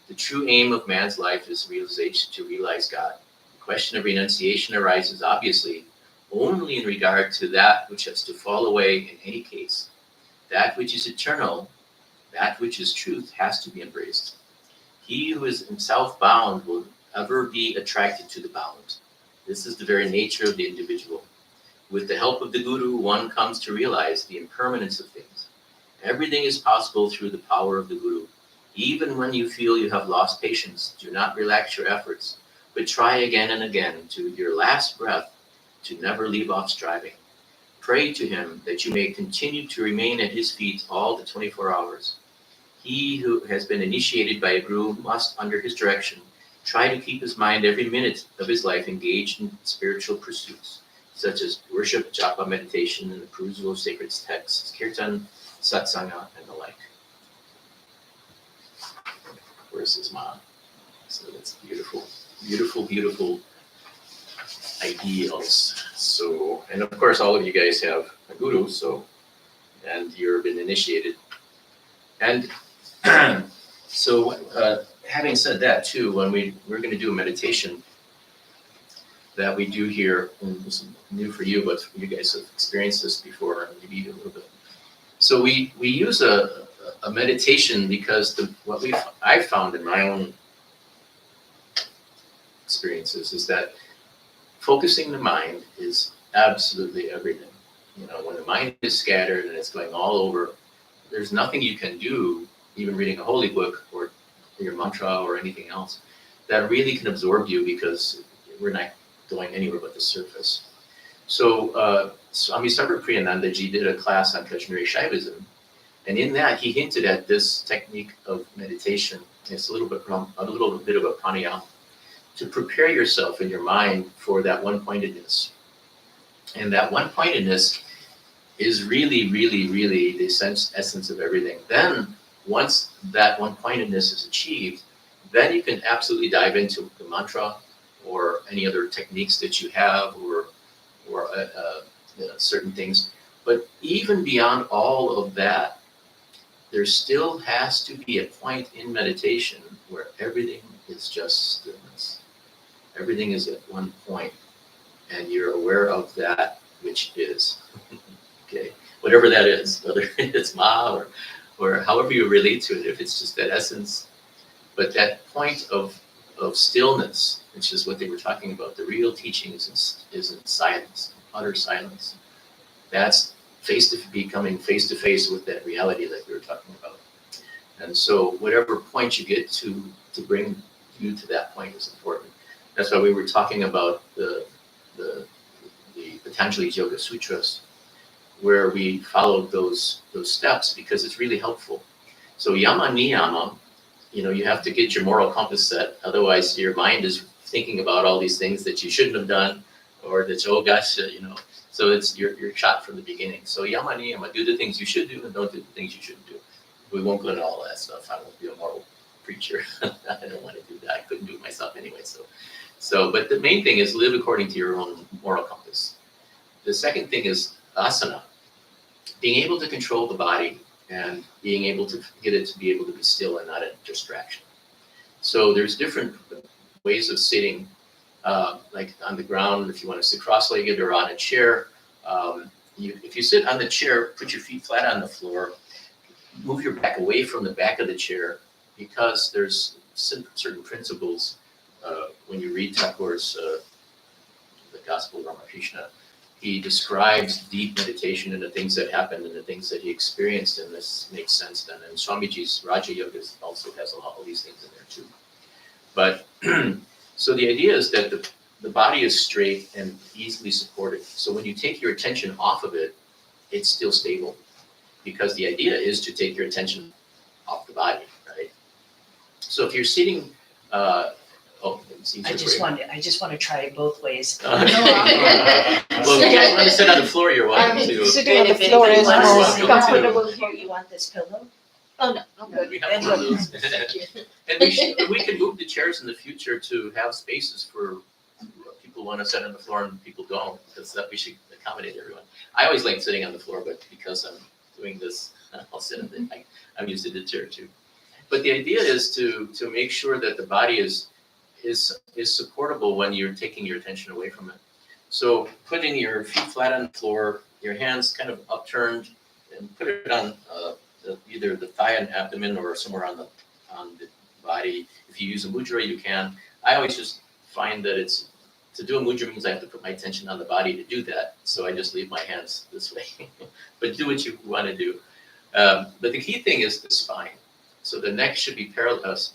The true aim of man's life is realization, to realize God. The question of renunciation arises obviously only in regard to that which has to fall away in any case. That which is eternal, that which is truth, has to be embraced. He who is himself bound will ever be attracted to the bound. This is the very nature of the individual. With the help of the Guru, one comes to realize the impermanence of things. Everything is possible through the power of the Guru. Even when you feel you have lost patience, do not relax your efforts, but try again and again to your last breath to never leave off striving. Pray to him that you may continue to remain at his feet all the 24 hours. He who has been initiated by a Guru must, under his direction, try to keep his mind every minute of his life engaged in spiritual pursuits, such as worship, japa, meditation, and the perusal of sacred texts, kirtan, satsanga, and the like. Where's his mom? So that's beautiful, beautiful, beautiful ideals. So, and of course, all of you guys have a guru, and you've been initiated. And so, having said that too, when we're going to do a meditation that we do here, and this is new for you, but you guys have experienced this before, maybe a little bit. So we use a meditation because what I've found in my own experiences is that focusing the mind is absolutely everything. When the mind is scattered and it's going all over, there's nothing you can do, even reading a holy book or your mantra or anything else, that really can absorb you, because we're not going anywhere but the surface. So Swami Sarvapriyanandaji did a class on Kashmiri Shaivism, and in that he hinted at this technique of meditation. It's a little bit of a pranayama to prepare yourself in your mind for that one-pointedness. And that one-pointedness is really, really, really the essence of everything. Then once that one-pointedness is achieved, then you can absolutely dive into the mantra or any other techniques that you have, or certain things. But even beyond all of that, there still has to be a point in meditation where everything is just stillness. Everything is at one point, and you're aware of that which is. Okay, whatever that is, whether it's Ma or however you relate to it, if it's just that essence. But that point of of stillness, which is what they were talking about. The real teaching is in silence, utter silence. That's becoming face to face with that reality that we were talking about. And so whatever point you get to bring you to that point is important. That's why we were talking about the Patanjali's Yoga Sutras, where we followed those steps, because it's really helpful. So yama niyama, you have to get your moral compass set. Otherwise, your mind is thinking about all these things that you shouldn't have done, or that, oh gosh, So it's you're shot from the beginning. So yama niyama, do the things you should do and don't do the things you shouldn't do. We won't go into all that stuff. I won't be a moral preacher. I don't want to do that. I couldn't do it myself anyway. So, but the main thing is live according to your own moral compass. The second thing is asana, being able to control the body and being able to get it to be able to be still and not a distraction. So there's different ways of sitting, like on the ground, if you want to sit cross-legged, or on a chair. If you sit on the chair, put your feet flat on the floor, move your back away from the back of the chair, because there's certain principles. When you read Thakur's the Gospel of Ramakrishna, he describes deep meditation and the things that happened and the things that he experienced, and this makes sense then. And Swamiji's Raja Yoga also has a lot of these things in there too. But so the idea is that the body is straight and easily supported. So when you take your attention off of it, it's still stable, because the idea is to take your attention off the body, right? So if you're sitting, it's easier I just want to try it both ways. Well, if you guys want to sit on the floor, you're welcome to. Sitting on the If floor anybody is wants more to sit comfortable. here, you want this pillow? Oh, no, I'm good. We have one of those. And we can move the chairs in the future to have spaces for people who want to sit on the floor and people don't, because that we should accommodate everyone. I always like sitting on the floor, but because I'm doing this, I'll sit on I'm used to the chair too. But the idea is to make sure that the body is supportable when you're taking your attention away from it. So putting your feet flat on the floor, your hands kind of upturned, and put it on either the thigh and abdomen or somewhere on the body. If you use a mudra, you can. I always just find that to do a mudra means I have to put my attention on the body to do that. So I just leave my hands this way. But do what you want to do. But the key thing is the spine. So the neck should be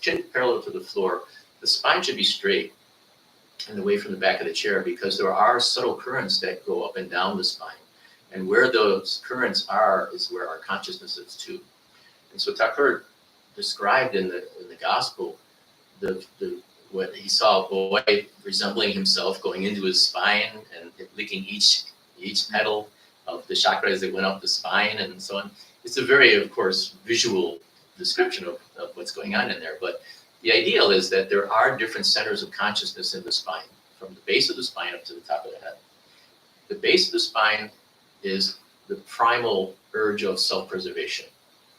chin parallel to the floor. The spine should be straight and away from the back of the chair, because there are subtle currents that go up and down the spine. And where those currents are is where our consciousness is too. And so Thakur described in the gospel what he saw a boy resembling himself going into his spine and licking each petal of the chakras that went up the spine and so on. It's a very, of course, visual description of what's going on in there. But the ideal is that there are different centers of consciousness in the spine, from the base of the spine up to the top of the head. The base of the spine is the primal urge of self-preservation.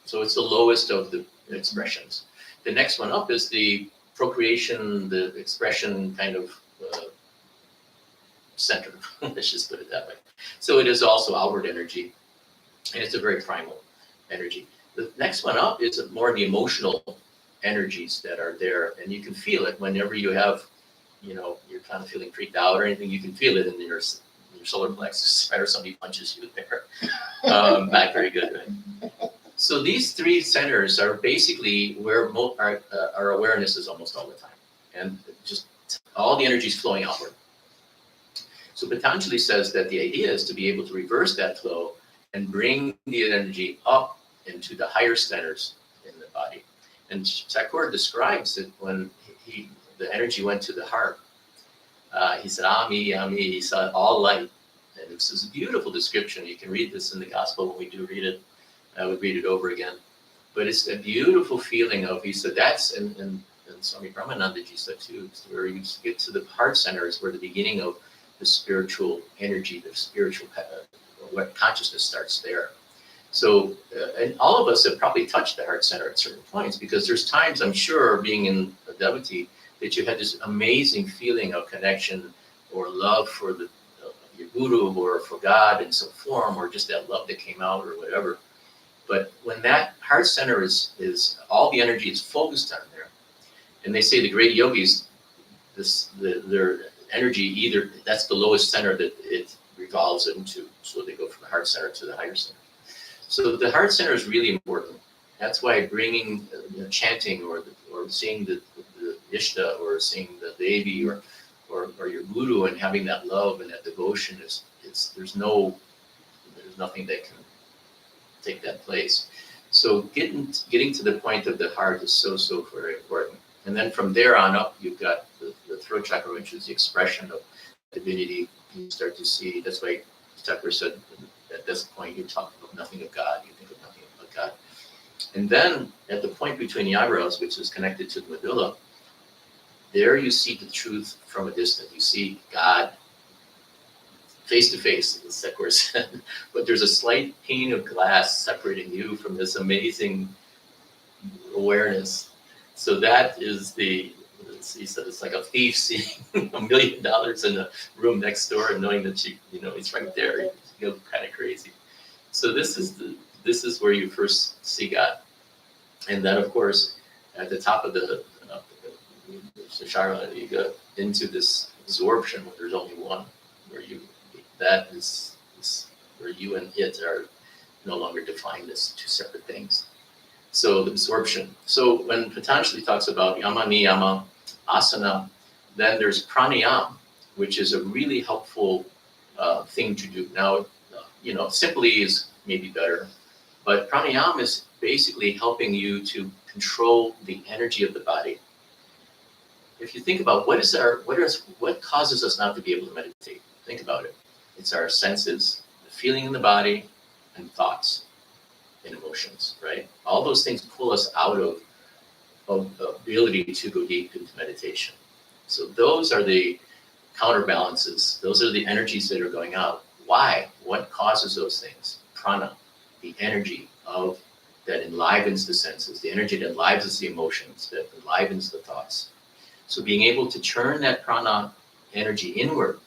So it's the lowest of the expressions. The next one up is the procreation, the expression kind of center. Let's just put it that way. So it is also outward energy, and it's a very primal energy. The next one up is more the emotional energies that are there, and you can feel it whenever you have, you're kind of feeling freaked out or anything. You can feel it in your solar plexus, or somebody punches you there. Not very good, right? So these three centers are basically where our awareness is almost all the time, and just all the energy is flowing outward. So Patanjali says that the idea is to be able to reverse that flow and bring the energy up into the higher centers in the body. And Thakur describes it when the energy went to the heart. He said, Ami, Ami, he saw all light. And this is a beautiful description. You can read this in the gospel when we do read it. I would read it over again. But it's a beautiful feeling of, he said, that's, and Swami Brahmanandaji said too, where you get to the heart center is where the beginning of the spiritual energy, the spiritual, what consciousness starts there. So, and all of us have probably touched the heart center at certain points, because there's times, I'm sure, being in a devotee, that you had this amazing feeling of connection or love for your guru or for God in some form, or just that love that came out or whatever. But when that heart center is all the energy is focused on there, and they say the great yogis their energy, either that's the lowest center that it revolves into. So they go from the heart center to the higher center. So the heart center is really important. That's why bringing, chanting or seeing the Ishta or seeing the Devi or your guru and having that love and that devotion there's nothing that can take that place. So getting to the point of the heart is so very important. And then from there on up, you've got the throat chakra, which is the expression of divinity. You start to see, that's why Tucker said at this point, you talk about nothing of God, you think of nothing but God. And then at the point between the eyebrows, which is connected to the medulla, there you see the truth from a distance. You see God face to face, as Tucker said, but there's a slight pane of glass separating you from this amazing awareness. So that is he said it's like a thief seeing $1 million in the room next door and knowing that he's right there. You feel kind of crazy. So this is where you first see God. And then, of course, at the top of the chakra, you go into this absorption where there's only one, where that is where you and it are no longer defined as two separate things. So the absorption. So when Patanjali talks about yama, niyama, asana, then there's pranayama, which is a really helpful thing to do. Now, simply is maybe better, but pranayama is basically helping you to control the energy of the body. If you think about what causes us not to be able to meditate, think about it. It's our senses, the feeling in the body, and thoughts and emotions, right? All those things pull us out of the ability to go deep into meditation. So those are the counterbalances. Those are the energies that are going out. Why? What causes those things? Prana, the energy that enlivens the senses, the energy that enlivens the emotions, that enlivens the thoughts. So being able to turn that prana energy inward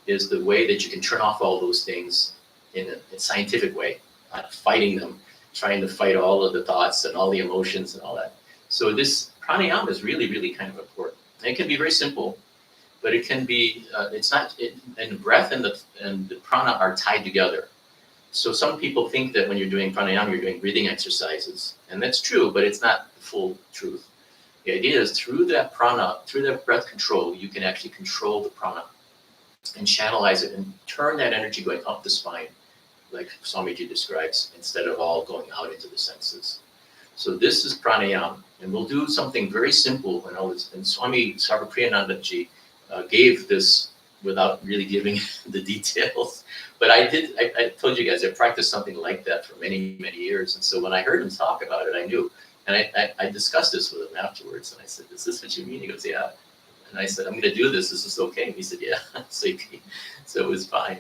is the way that you can turn off all those things in a scientific way, not fighting them, trying to fight all of the thoughts and all the emotions and all that. So this pranayama is really, really kind of important. And it can be very simple, but it can be, and the breath and the prana are tied together. So some people think that when you're doing pranayama, you're doing breathing exercises. And that's true, but it's not the full truth. The idea is through that prana, through that breath control, you can actually control the prana and channelize it and turn that energy going up the spine, like Swamiji describes, instead of all going out into the senses. So this is pranayama, and we'll do something very simple. And Swami Sarvapriyanandaji gave this without really giving the details. But I told you guys, I practiced something like that for many, many years. And so when I heard him talk about it, I knew. And I discussed this with him afterwards. And I said, is this what you mean? He goes, yeah. And I said, I'm going to do this. Is this okay? And he said, yeah. So it was fine.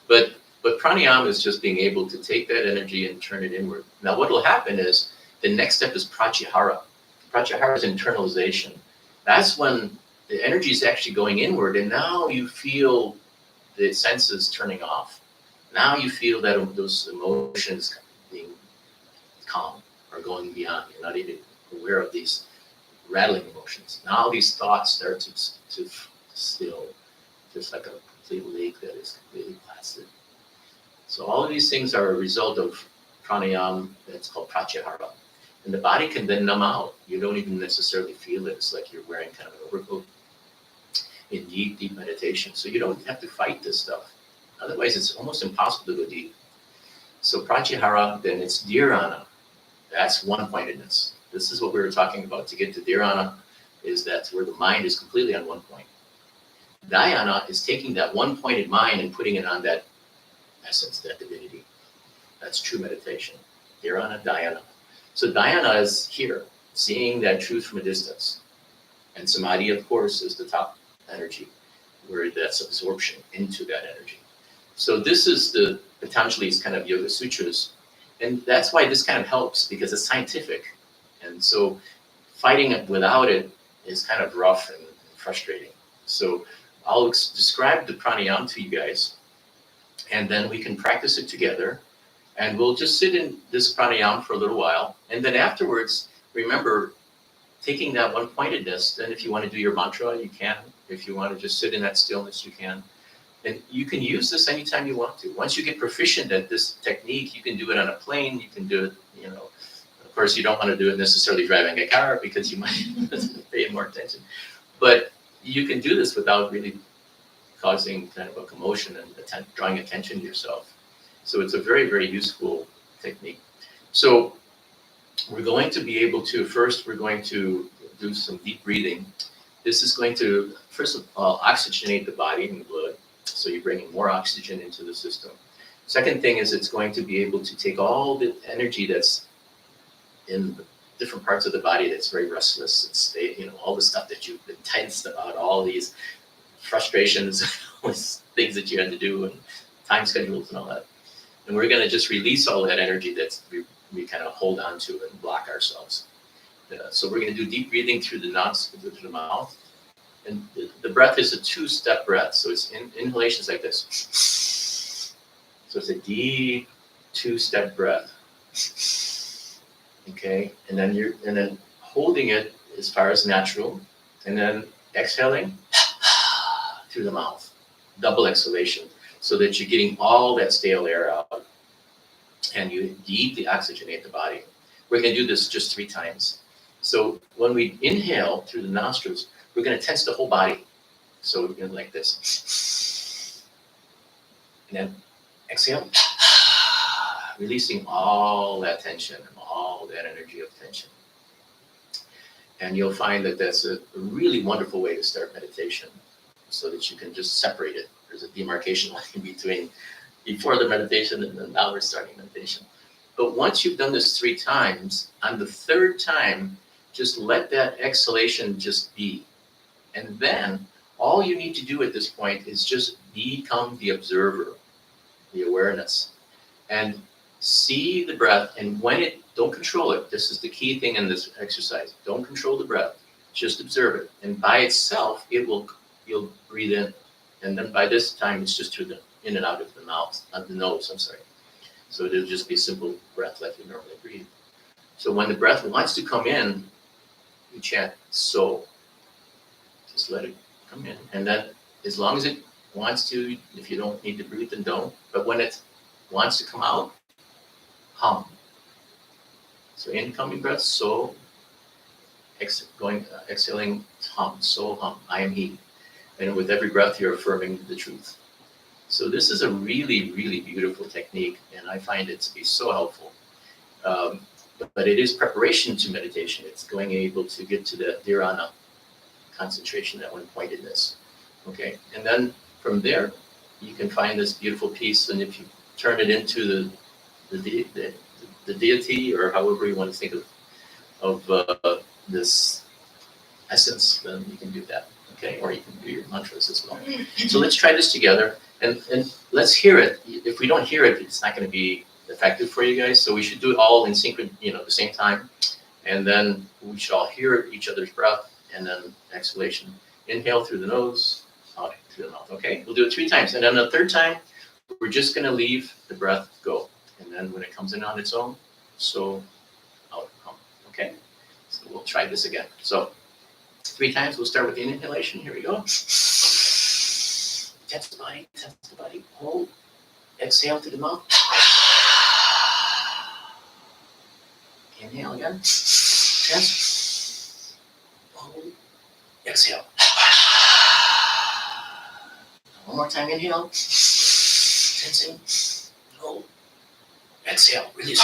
But pranayama is just being able to take that energy and turn it inward. Now, what will happen is the next step is pratyahara. Pratyahara is internalization. That's when the energy is actually going inward, and now you feel the senses turning off. Now you feel that those emotions being calm or going beyond. You're not even aware of these rattling emotions. Now these thoughts start to still, just like a complete lake that is completely placid. So all of these things are a result of pranayama that's called pratyahara. And the body can then numb out. You don't even necessarily feel it. It's like you're wearing kind of an overcoat in deep, deep meditation. So you don't have to fight this stuff. Otherwise, it's almost impossible to go deep. So pratyahara, then it's dhyana. That's one-pointedness. This is what we were talking about. To get to dhyana is that's where the mind is completely on one point. Dhyana is taking that one-pointed mind and putting it on that essence, that divinity. That's true meditation. Dhyana, dhyana. So dhyana is here, seeing that truth from a distance. And samadhi, of course, is the top energy, where that's absorption into that energy. So this is the Patanjali's kind of Yoga Sutras. And that's why this kind of helps, because it's scientific. And so fighting it without it is kind of rough and frustrating. So I'll describe the pranayama to you guys, and then we can practice it together. And we'll just sit in this pranayama for a little while. And then afterwards, remember, taking that one pointedness, then if you want to do your mantra, you can. If you want to just sit in that stillness, you can. And you can use this anytime you want to. Once you get proficient at this technique, you can do it on a plane, you can do it, of course you don't want to do it necessarily driving a car because you might pay more attention. But you can do this without really causing kind of a commotion and drawing attention to yourself. So it's a very, very useful technique. So we're going to be able to, first we're going to do some deep breathing. This is going to, first of all, oxygenate the body and the blood. So you're bringing more oxygen into the system. Second thing is it's going to be able to take all the energy that's in the different parts of the body that's very restless. It's, all the stuff that you've been tensed about, all these frustrations, all these things that you had to do and time schedules and all that. And we're going to just release all that energy that we kind of hold on to and block ourselves. So we're going to do deep breathing through the the mouth. And the breath is a two-step breath. So it's inhalations like this. So it's a deep two-step breath. Okay, and then holding it as far as natural, and then exhaling through the mouth. Double exhalation, so that you're getting all that stale air out, and you deeply oxygenate the body. We're going to do this just 3 times. So when we inhale through the nostrils, we're going to tense the whole body. So we're going to like this. And then exhale, releasing all that tension and all that energy of tension. And you'll find that that's a really wonderful way to start meditation, so that you can just separate it. There's a demarcation line between before the meditation and then now we're starting meditation. But once you've done this 3 times, on the 3rd time, just let that exhalation just be. And then all you need to do at this point is just become the observer, the awareness, and see the breath. And don't control it. This is the key thing in this exercise. Don't control the breath. Just observe it. And by itself, you'll breathe in. And then by this time, it's just through the in and out of the mouth, the nose, I'm sorry. So it'll just be a simple breath like you normally breathe. So when the breath wants to come in, you chant so. Just let it come in. And then as long as it wants to, if you don't need to breathe, then don't. But when it wants to come out, hum. So incoming breath, so. Exhaling, hum, so hum, I am he. And with every breath, you're affirming the truth. So this is a really, really beautiful technique, and I find it to be so helpful. But it is preparation to meditation. It's able to get to the dharana concentration, that one pointedness. Okay, and then from there, you can find this beautiful piece, and if you turn it into the deity, or however you want to think of this essence, then you can do that. Okay, or you can do your mantras as well. So let's try this together, and let's hear it. If we don't hear it, it's not going to be effective for you guys. So we should do it all in sync, at the same time, and then we should all hear each other's breath, and then exhalation. Inhale through the nose, out through the mouth. Okay, we'll do it 3 times, and then the 3rd time, we're just going to leave the breath go, and then when it comes in on its own, so out, hum. Okay, so we'll try this again. So 3 times. We'll start with the inhalation. Here we go. Tense the body, tense the body. Hold. Exhale through the mouth. Inhale again. Tense. Hold. Exhale. One more time. Inhale. Tensing. Hold. Exhale. Release.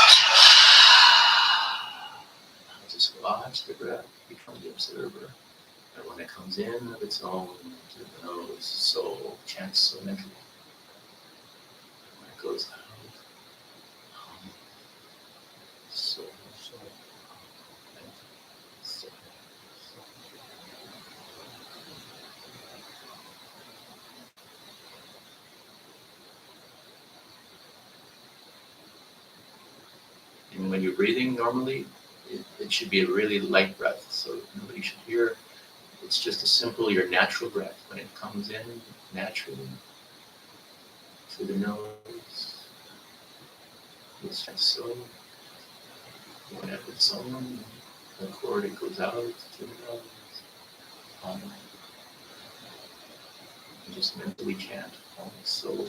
Now just watch the breath. Become the observer. And when it comes in of its own through the nose, so chant so mentally. When it goes out, so, so. And when you're breathing normally, it should be a really light breath, so nobody should hear. It's just a simple, your natural breath. When it comes in naturally through the nose, it's just so. When at its own the cord, it goes out to the nose. Just mentally chant, so.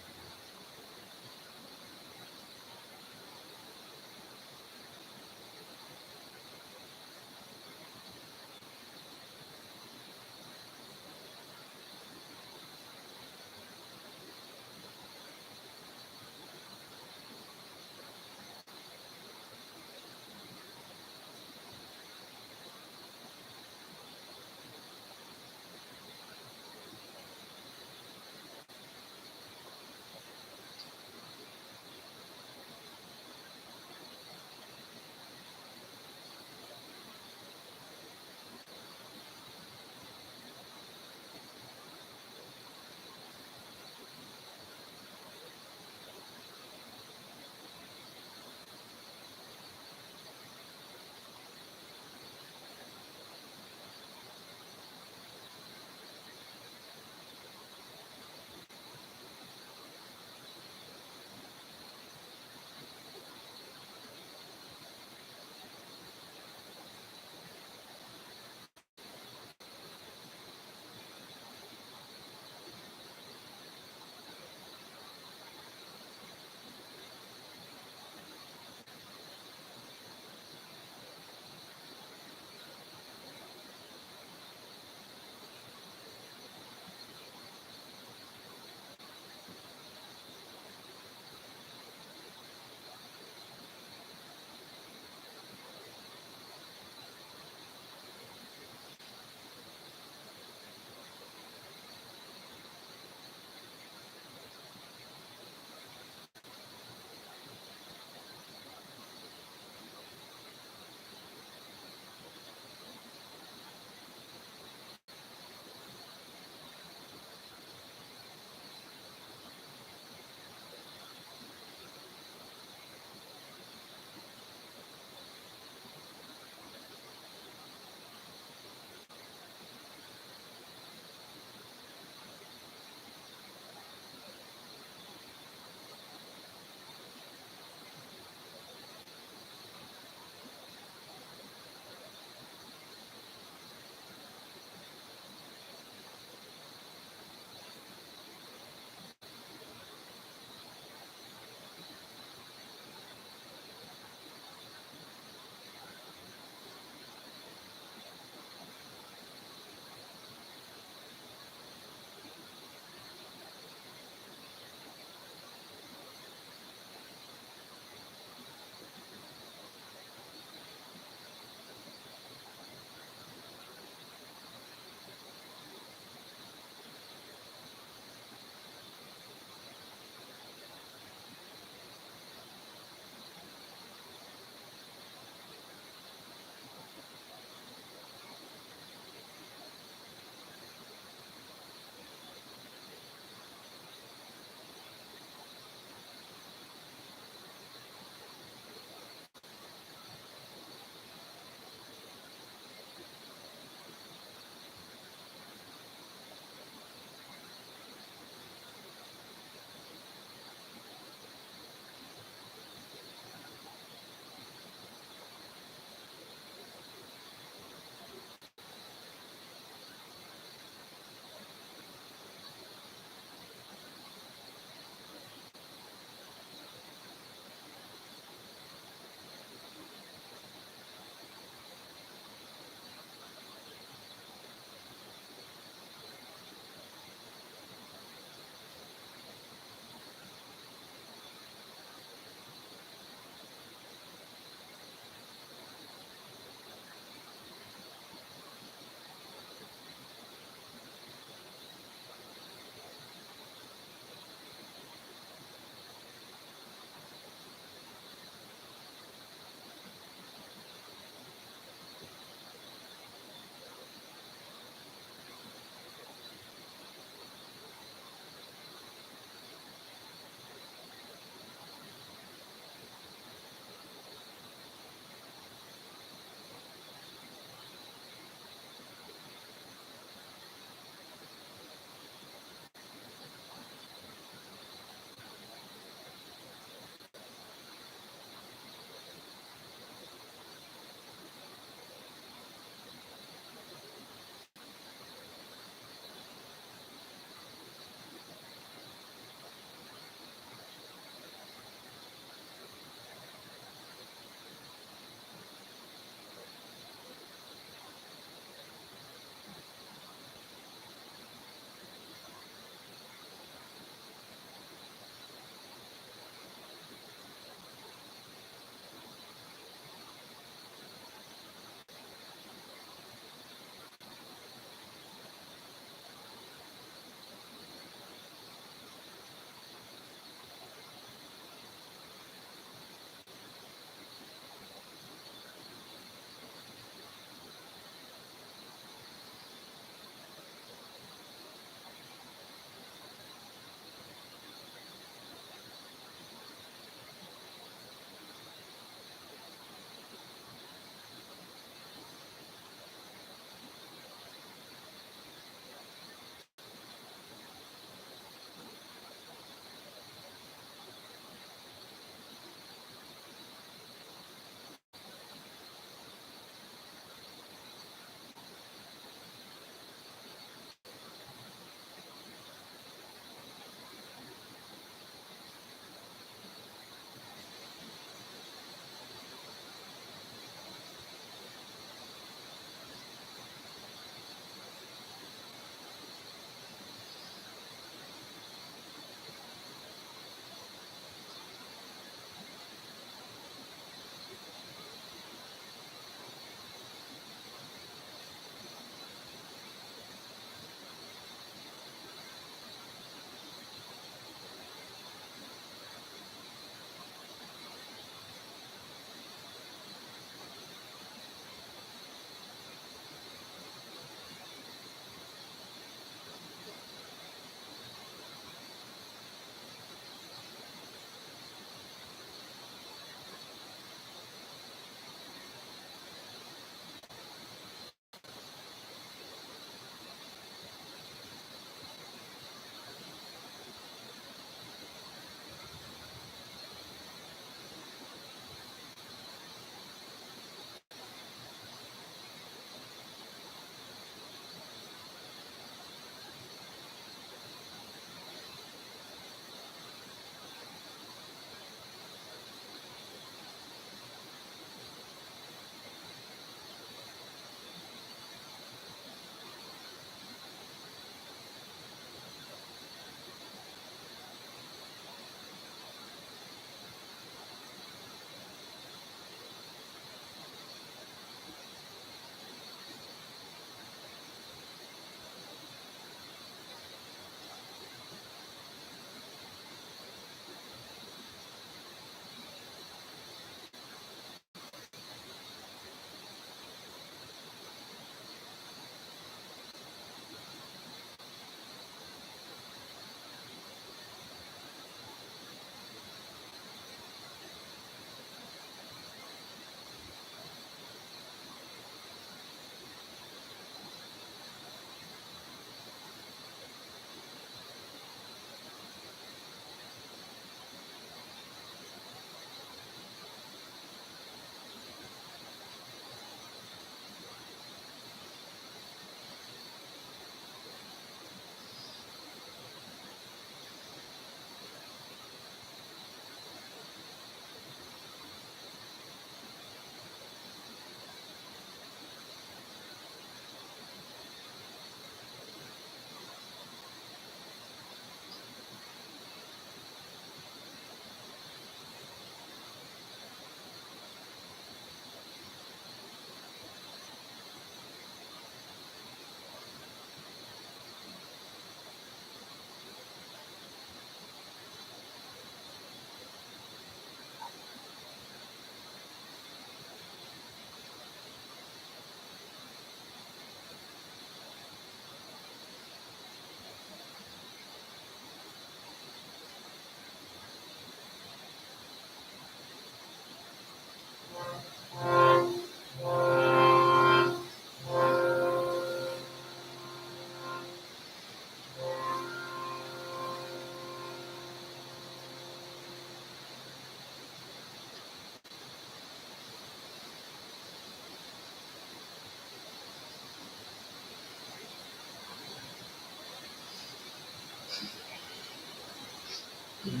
Anybody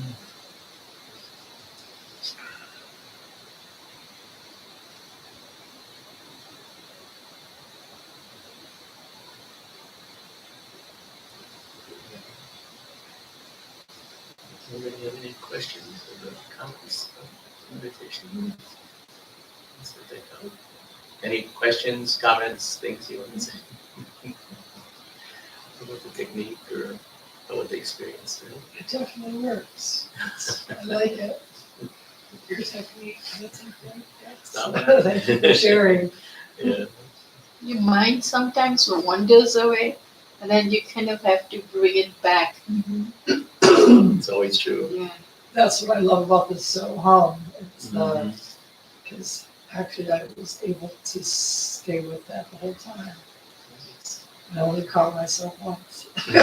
have any questions or comments on meditation? Let's let that go. Any questions, comments, things you want to say about the technique or about the experience? It definitely works. I like it. Your technique, that's important. Not bad. Thank you for sharing. Yeah. Your mind sometimes wanders away, and then you kind of have to bring it back. It's always true. Yeah. That's what I love about this Soham. It's Mhm. because actually I was able to stay with that the whole time. I only caught myself once. And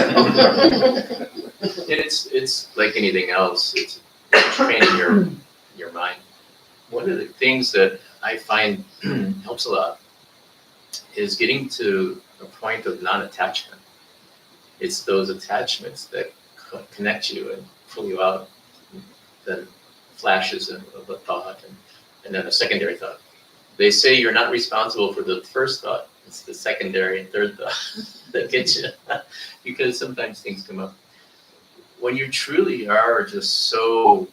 it's like anything else. It's training your mind. One of the things that I find helps a lot is getting to a point of non-attachment. It's those attachments that connect you and pull you out. Then flashes of a thought and then a secondary thought. They say you're not responsible for the first thought. It's the secondary and third thought that gets you, because sometimes things come up. When you truly are just so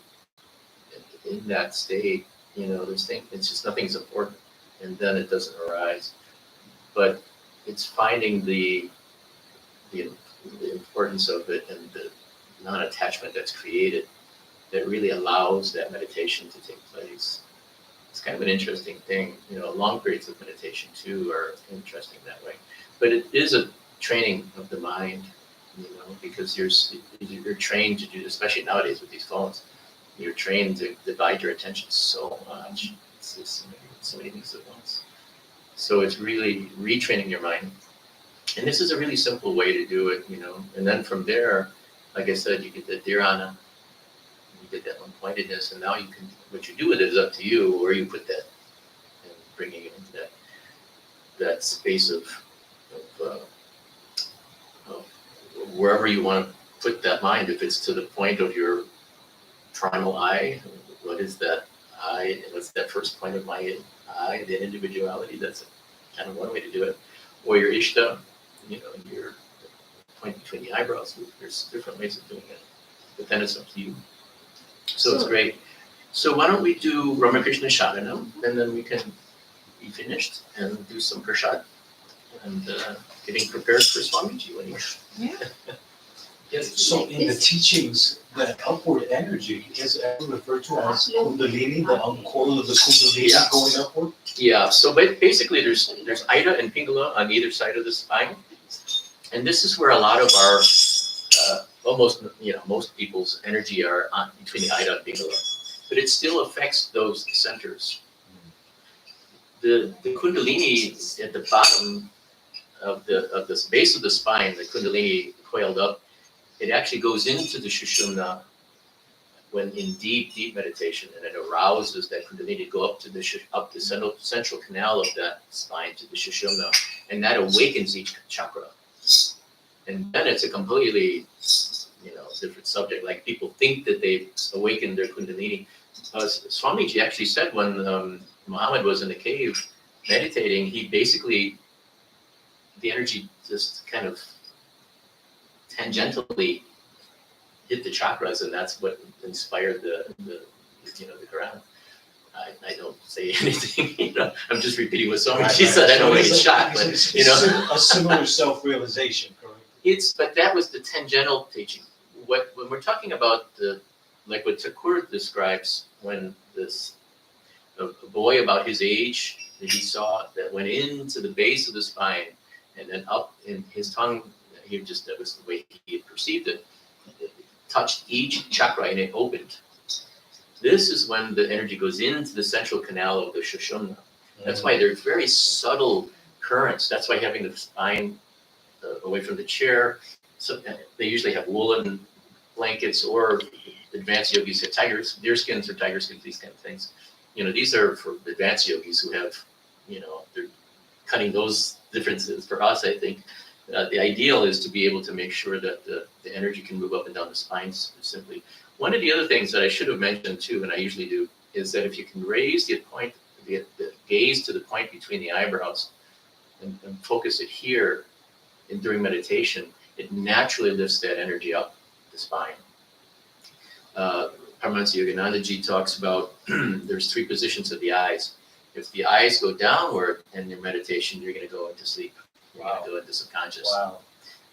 in that state, there's things, it's just nothing's important, and then it doesn't arise. But it's finding the importance of it and the non-attachment that's created that really allows that meditation to take place. It's kind of an interesting thing. Long periods of meditation too are interesting that way. But it is a training of the mind, because you're trained to do, especially nowadays with these phones, you're trained to divide your attention so much. It's just so many things at once. So it's really retraining your mind. And this is a really simple way to do it, And then from there, like I said, you get the dharana, you get that one-pointedness, and now what you do with it is up to you, where you put that, and bringing it into that space of wherever you want to put that mind. If it's to the point of your primal I, what is that I? What's that first point of my I, the individuality? That's kind of one way to do it. Or your ishta, your point between the eyebrows. There's different ways of doing it, but then it's up to you. So it's great. So why don't we do Ramakrishna Shada now, and then we can be finished and do some prasad and getting prepared for Swamiji when you. Yes, so in the teachings, the upward energy is referred to as Kundalini, the coil of the Kundalini Yeah. going upward. Yeah. So basically, there's Ida and Pingala on either side of the spine, and this is where a lot of our almost most people's energy are on between the Ida and Pingala, but it still affects those centers. The Kundalini at the bottom of this base of the spine, the Kundalini coiled up, it actually goes into the Sushumna when in deep meditation, and it arouses that Kundalini to go up to the central canal of that spine to the Sushumna, and that awakens each chakra. And then it's a completely, different subject. Like people think that they've awakened their Kundalini. Swamiji actually said when Muhammad was in the cave meditating, he basically, the energy just kind of tangentially hit the chakras, and that's what inspired the Quran. I don't say anything, I'm just repeating what Swamiji said. I don't want to get shot, but A similar self-realization, correct? But that was the tangential teaching. When we're talking about like what Thakur describes, when a boy about his age that he saw that went into the base of the spine and then up in his tongue, that was the way he had perceived it. It touched each chakra and it opened. This is when the energy goes into the central canal of the Sushumna. That's why they're very subtle currents. That's why having the spine away from the chair. So they usually have woolen blankets, or advanced yogis have deer skins or tiger skins, these kind of things. These are for advanced yogis who have, they're cutting those differences. For us, I think The ideal is to be able to make sure that the energy can move up and down the spine simply. One of the other things that I should have mentioned too, and I usually do, is that if you can raise the gaze to the point between the eyebrows and focus it here during meditation, it naturally lifts that energy up the spine. Paramahansa Yoganandaji talks about there's 3 positions of the eyes. If the eyes go downward in your meditation, you're going to go into sleep. You're going to go into subconscious. Wow.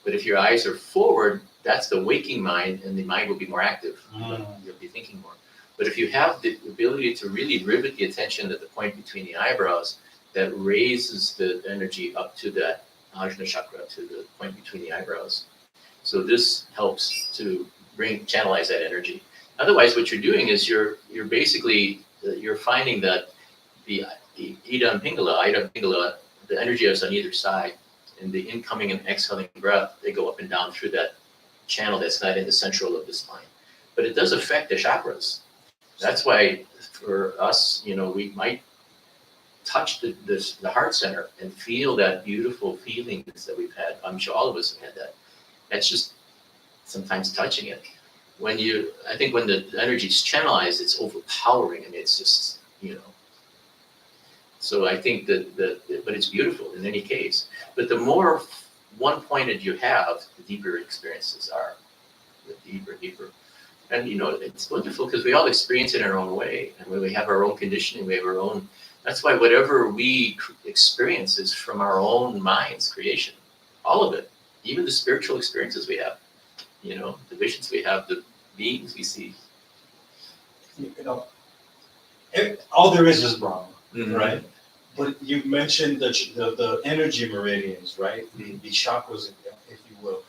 But if your eyes are forward, that's the waking mind, and the mind will be more active. You'll be thinking more. But if you have the ability to really rivet the attention at the point between the eyebrows, that raises the energy up to that Ajna chakra, to the point between the eyebrows. So this helps to channelize that energy. Otherwise, what you're doing is you're basically you're finding that the Ida and Pingala, the energy is on either side, and the incoming and exhaling breath, they go up and down through that channel that's not in the central of the spine. But it does affect the chakras. That's why for us, we might touch the heart center and feel that beautiful feelings that we've had. I'm sure all of us have had that. That's just sometimes touching it. I think when the energy is channelized, it's overpowering, and it's just, So I think but it's beautiful in any case. But the more one-pointed you have, the deeper your experiences are. The deeper. And, it's wonderful because we all experience it in our own way. And when we have our own conditioning, we have our own. That's why whatever we experience is from our own mind's creation. All of it. Even the spiritual experiences we have. The visions we have, the beings we see. All there is Brahma, Mm-hmm. right? But you mentioned the energy meridians, right? The chakras, if you will.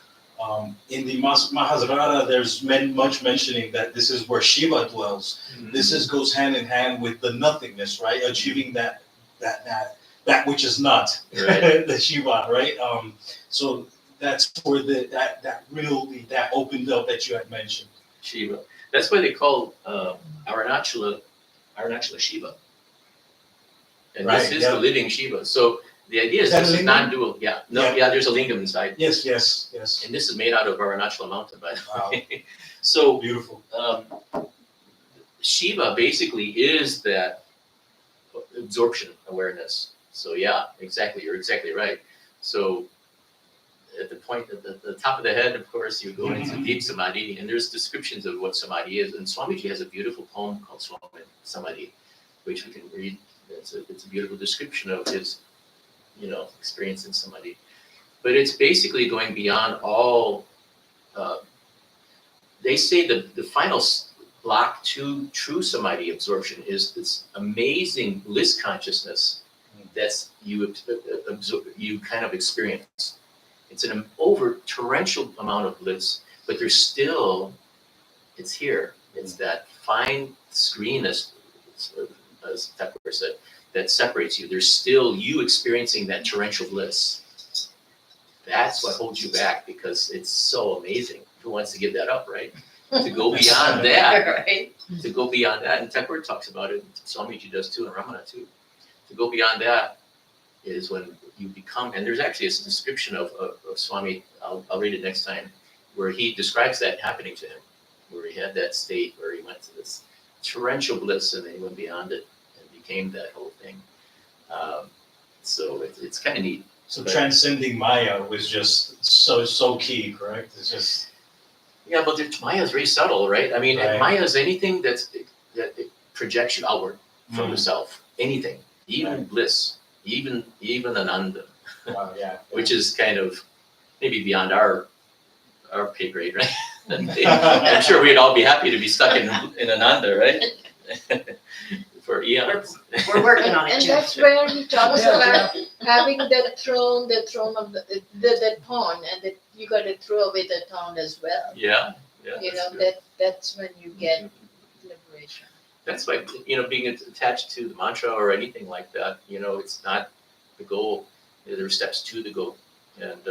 In the Mahasarada, there's much mentioning that this is where Shiva dwells. Mm-hmm. This goes hand in hand with the nothingness, right? Achieving that which is not, Right. the Shiva, right? So that's where that opened up that you had mentioned. Shiva. That's why they call Arunachala Shiva. And Right, this is yeah. the living Shiva. So the idea is Is that this a is lingam? non-dual. Yeah. No, yeah, there's a lingam inside. Yes. And this is made out of Arunachala mountain, by the Wow. way. So Beautiful. Shiva basically is that absorption awareness. So yeah, exactly. You're exactly right. So at the point at the top of the head, of course, you go into deep samadhi, and there's descriptions of what samadhi is. And Swamiji has a beautiful poem called Samadhi, which we can read. It's a beautiful description of his, experience in samadhi. But it's basically going beyond all. They say the final block to true samadhi absorption is this amazing bliss consciousness that's you kind of experience. It's an torrential amount of bliss, but there's still, it's here. It's that fine screen, as Thakur said, that separates you. There's still you experiencing that torrential bliss. That's what holds you back, because it's so amazing. Who wants to give that up, right? To go beyond that, Right. to go beyond that, and Thakur talks about it, Swamiji does too, and Ramana too. To go beyond that is when you become, and there's actually a description of Swami, I'll read it next time, where he describes that happening to him, where he had that state where he went to this torrential bliss, and then he went beyond it and became that whole thing. So it's kind of neat. So transcending Maya was just so key, correct? It's just Yeah, but Maya is very subtle, right? I mean, Right. Maya is anything that it projects you outward from Mm. the self. Anything, even Right. bliss, even Ananda, wow, yeah. which is kind of maybe beyond our pay grade, right? I'm sure we'd all be happy to be stuck in Ananda, right? For eons. We're working on it, And Jeff. that's where he talks Yeah, about having the throne of the pawn, and that you got to throw away the pawn as well. Yeah. You that's know, good. that's when you get liberation. That's why, being attached to the mantra or anything like that, it's not the goal. There are steps to the goal. And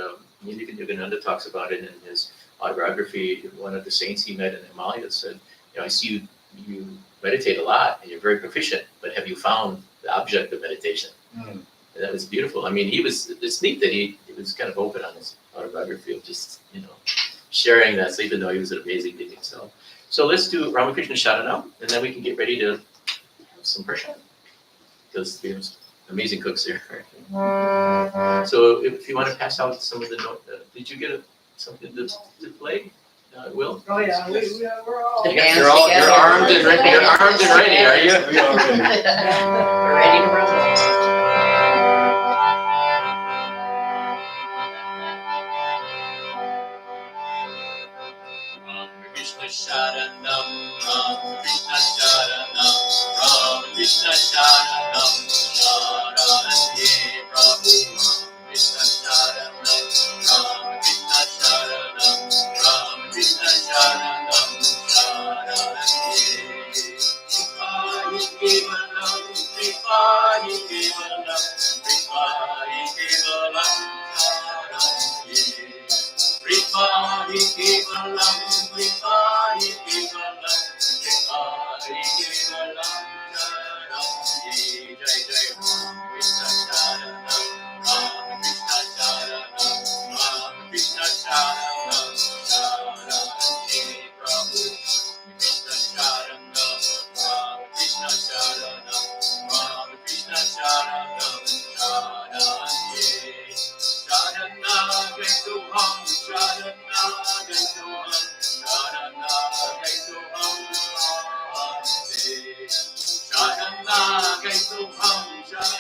Yogananda talks about it in his autobiography. One of the saints he met in Himalaya said, I see you meditate a lot and you're very proficient, but have you found the object of meditation? Mm. And that was beautiful. I mean, it's neat that he was kind of open on autobiography of just, sharing that. So even though he was an amazing being himself. So let's do Ramakrishna Sharanam, and then we can get ready to have some prashad. Because there's amazing cooks here. So if you want to pass out some of the note, did you get something to play, Will? Oh, yeah, we're all. You're armed and ready. You're armed and ready, are you? We are ready. We're ready to rumble. Krishna Sharanam, Ram Krishna Sharanam, Ram Krishna Sharanam, Sharanam Prabhu, Krishna Sharanam, Ram Krishna Sharanam, Ram Krishna Sharanam, Sharanam Kevalam, Kripani Kevalam, Kripani Kevalam, Sharanam Kripani Kevalam, Kripani Kevalam, Kripani Kevalam, Sharanam Jai Jai Ram Krishna Sharanam, Ram Krishna Sharanam, Ram Krishna Sharanam, Sharanam Prabhu, Krishna Sharanam, Ram Krishna Sharanam, Ram Krishna Sharanam, Sharanam Sharanagatuham, Sharanagatuham, Sharanagatuham, Sharanagatuham,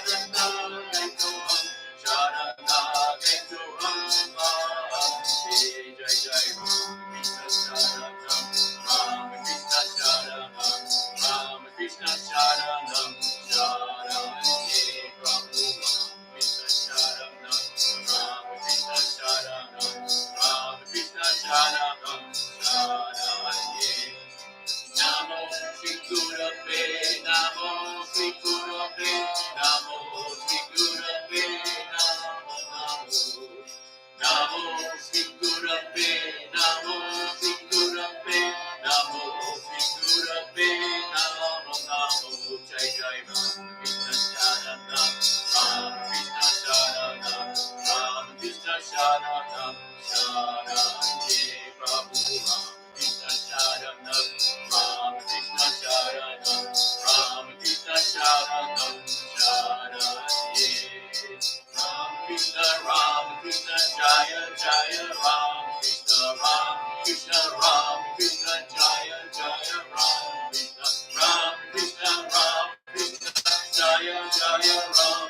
Sharanagatuham, Sharanagatuham, Jai Jai Ram Krishna Sharanam, Ram Krishna Sharanam, Ram Krishna Sharanam, Sharanam Prabhu, Krishna Sharanam, Ram Krishna Sharanam, Ram Krishna Sharanam, Sharanam Namo Shri Gurave, Namo Shri Gurave, Namo Shri Gurave, Namo Namo Shri Gurave, Namo Shri Gurave, Namo Shri Gurave, Namo Jai Jai Ram Krishna Sharanam, Ram Krishna Sharanam, Ram Krishna Sharanam, Sharanam Prabhu Ram Krishna Sharanam, Ram Krishna Sharanam, Ram Krishna Sharanam, Sharanam Ram Krishna Jaya Jaya Ram Krishna Jaya Jaya Ram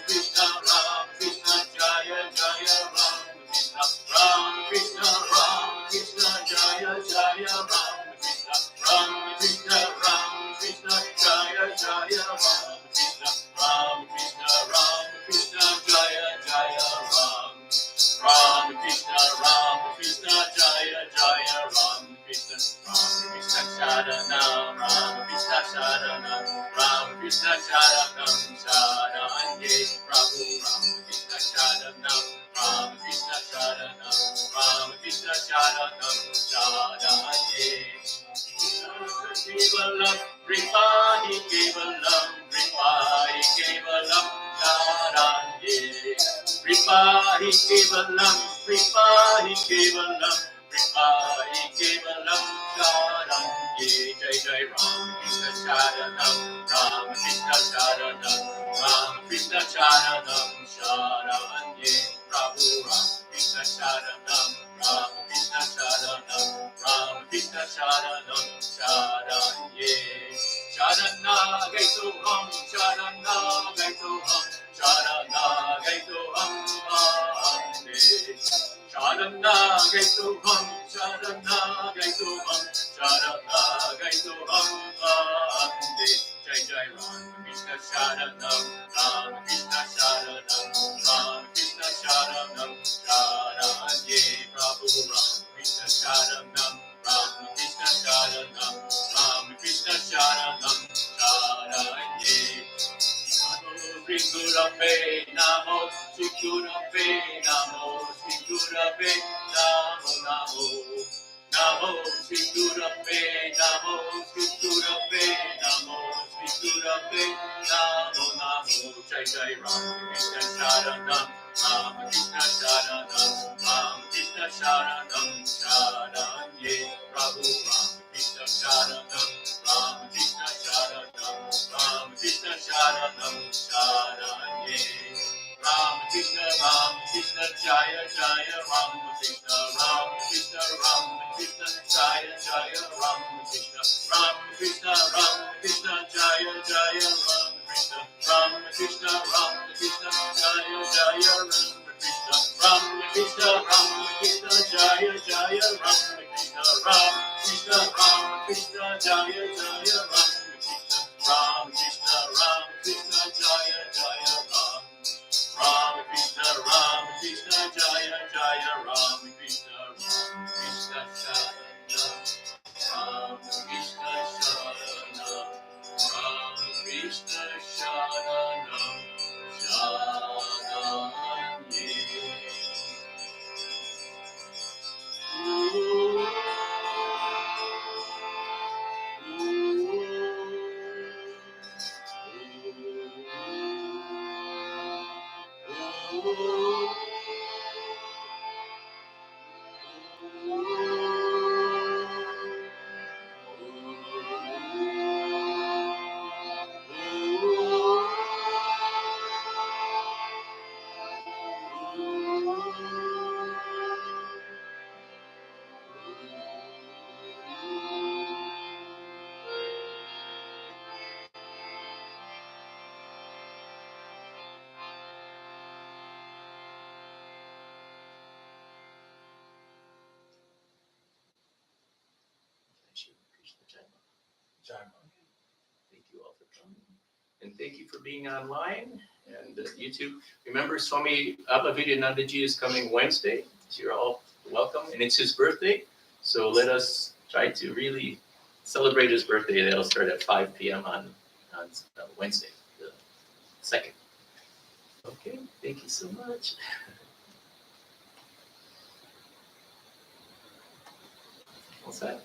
Krishna Jaya Jaya Ram Krishna Jaya Jaya Ram Krishna Jaya Jaya Ram Krishna Jaya Jaya Ram Krishna Jaya Jaya Ram Krishna Jaya Jaya Ram Krishna Sharanam, Ram Krishna Sharanam, Ram Krishna Sharanam, Sharanye Prabhu, Ram Krishna Sharanam, Ram Krishna Sharanam, Ram Krishna Sharanam, Sharanye Kevalam, Kripani Kevalam, Kripani Kevalam, Sharanye Kripani Kevalam, Kripani Kevalam, Kripani Kevalam, Sharanam Jai Jai Ram Krishna Sharanam, Ram Krishna Sharanam, Ram Krishna Sharanam, Sharanye Prabhu Ram Krishna Sharanam, Ram Krishna Sharanam, Ram Krishna Sharanam, Sharanye Sharanagaituham, Sharanagaituham, Sharanagaituham, Ande Sharanagaituham, Sharanagaituham, Sharanagaituham, Ande Jai Jai Ram Krishna Sharanam, Ram Krishna Sharanam, Ram Krishna Sharanam, Sharanye Prabhu Ram Krishna Sharanam, Ram Krishna Sharanam, Ram Krishna Sharanam, Sharanye Shri Gurave, Namo Shri Gurave, Namo Shri Gurave, Namo Namo Namo Shri Gurave, Namo Shri Gurave, Namo Shri Gurave, Namo Namo Jai Jai Ram Krishna Sharanam, Ramakrishna Sharanam, Ramakrishna Sharanam, Sharanye, Prabhu Ramakrishna Sharanam, Ramakrishna Sharanam, Ramakrishna Sharanam, Sharanye. Ramakrishna, Ramakrishna, Jaya Jaya, Ramakrishna, Ramakrishna, Ramakrishna, Jaya Jaya, Ramakrishna, Ramakrishna, Ramakrishna, Jaya Jaya, Ramakrishna, Ramakrishna, Ramakrishna, Jaya Jaya, Ramakrishna, Ramakrishna, Ramakrishna, Jaya Jaya, Ramakrishna, Ramakrishna, Ramakrishna, Jaya Jaya, Ramakrishna, Ramakrishna, Ramakrishna, Jaya Jaya, Ram. Ramakrishna, Ramakrishna, Jaya Jaya, Ramakrishna, Ramakrishna, Sharanam, Ramakrishna, Sharanam, Ramakrishna, Sharanam, Sharanye. Thank you all for coming. And thank you for being online and YouTube. Remember, Swami Abhavidanandaji is coming Wednesday. So you're all welcome. And it's his birthday. So let us try to really celebrate his birthday. That'll start at 5 p.m. on Wednesday, the 2nd. Okay, thank you so much. What's that?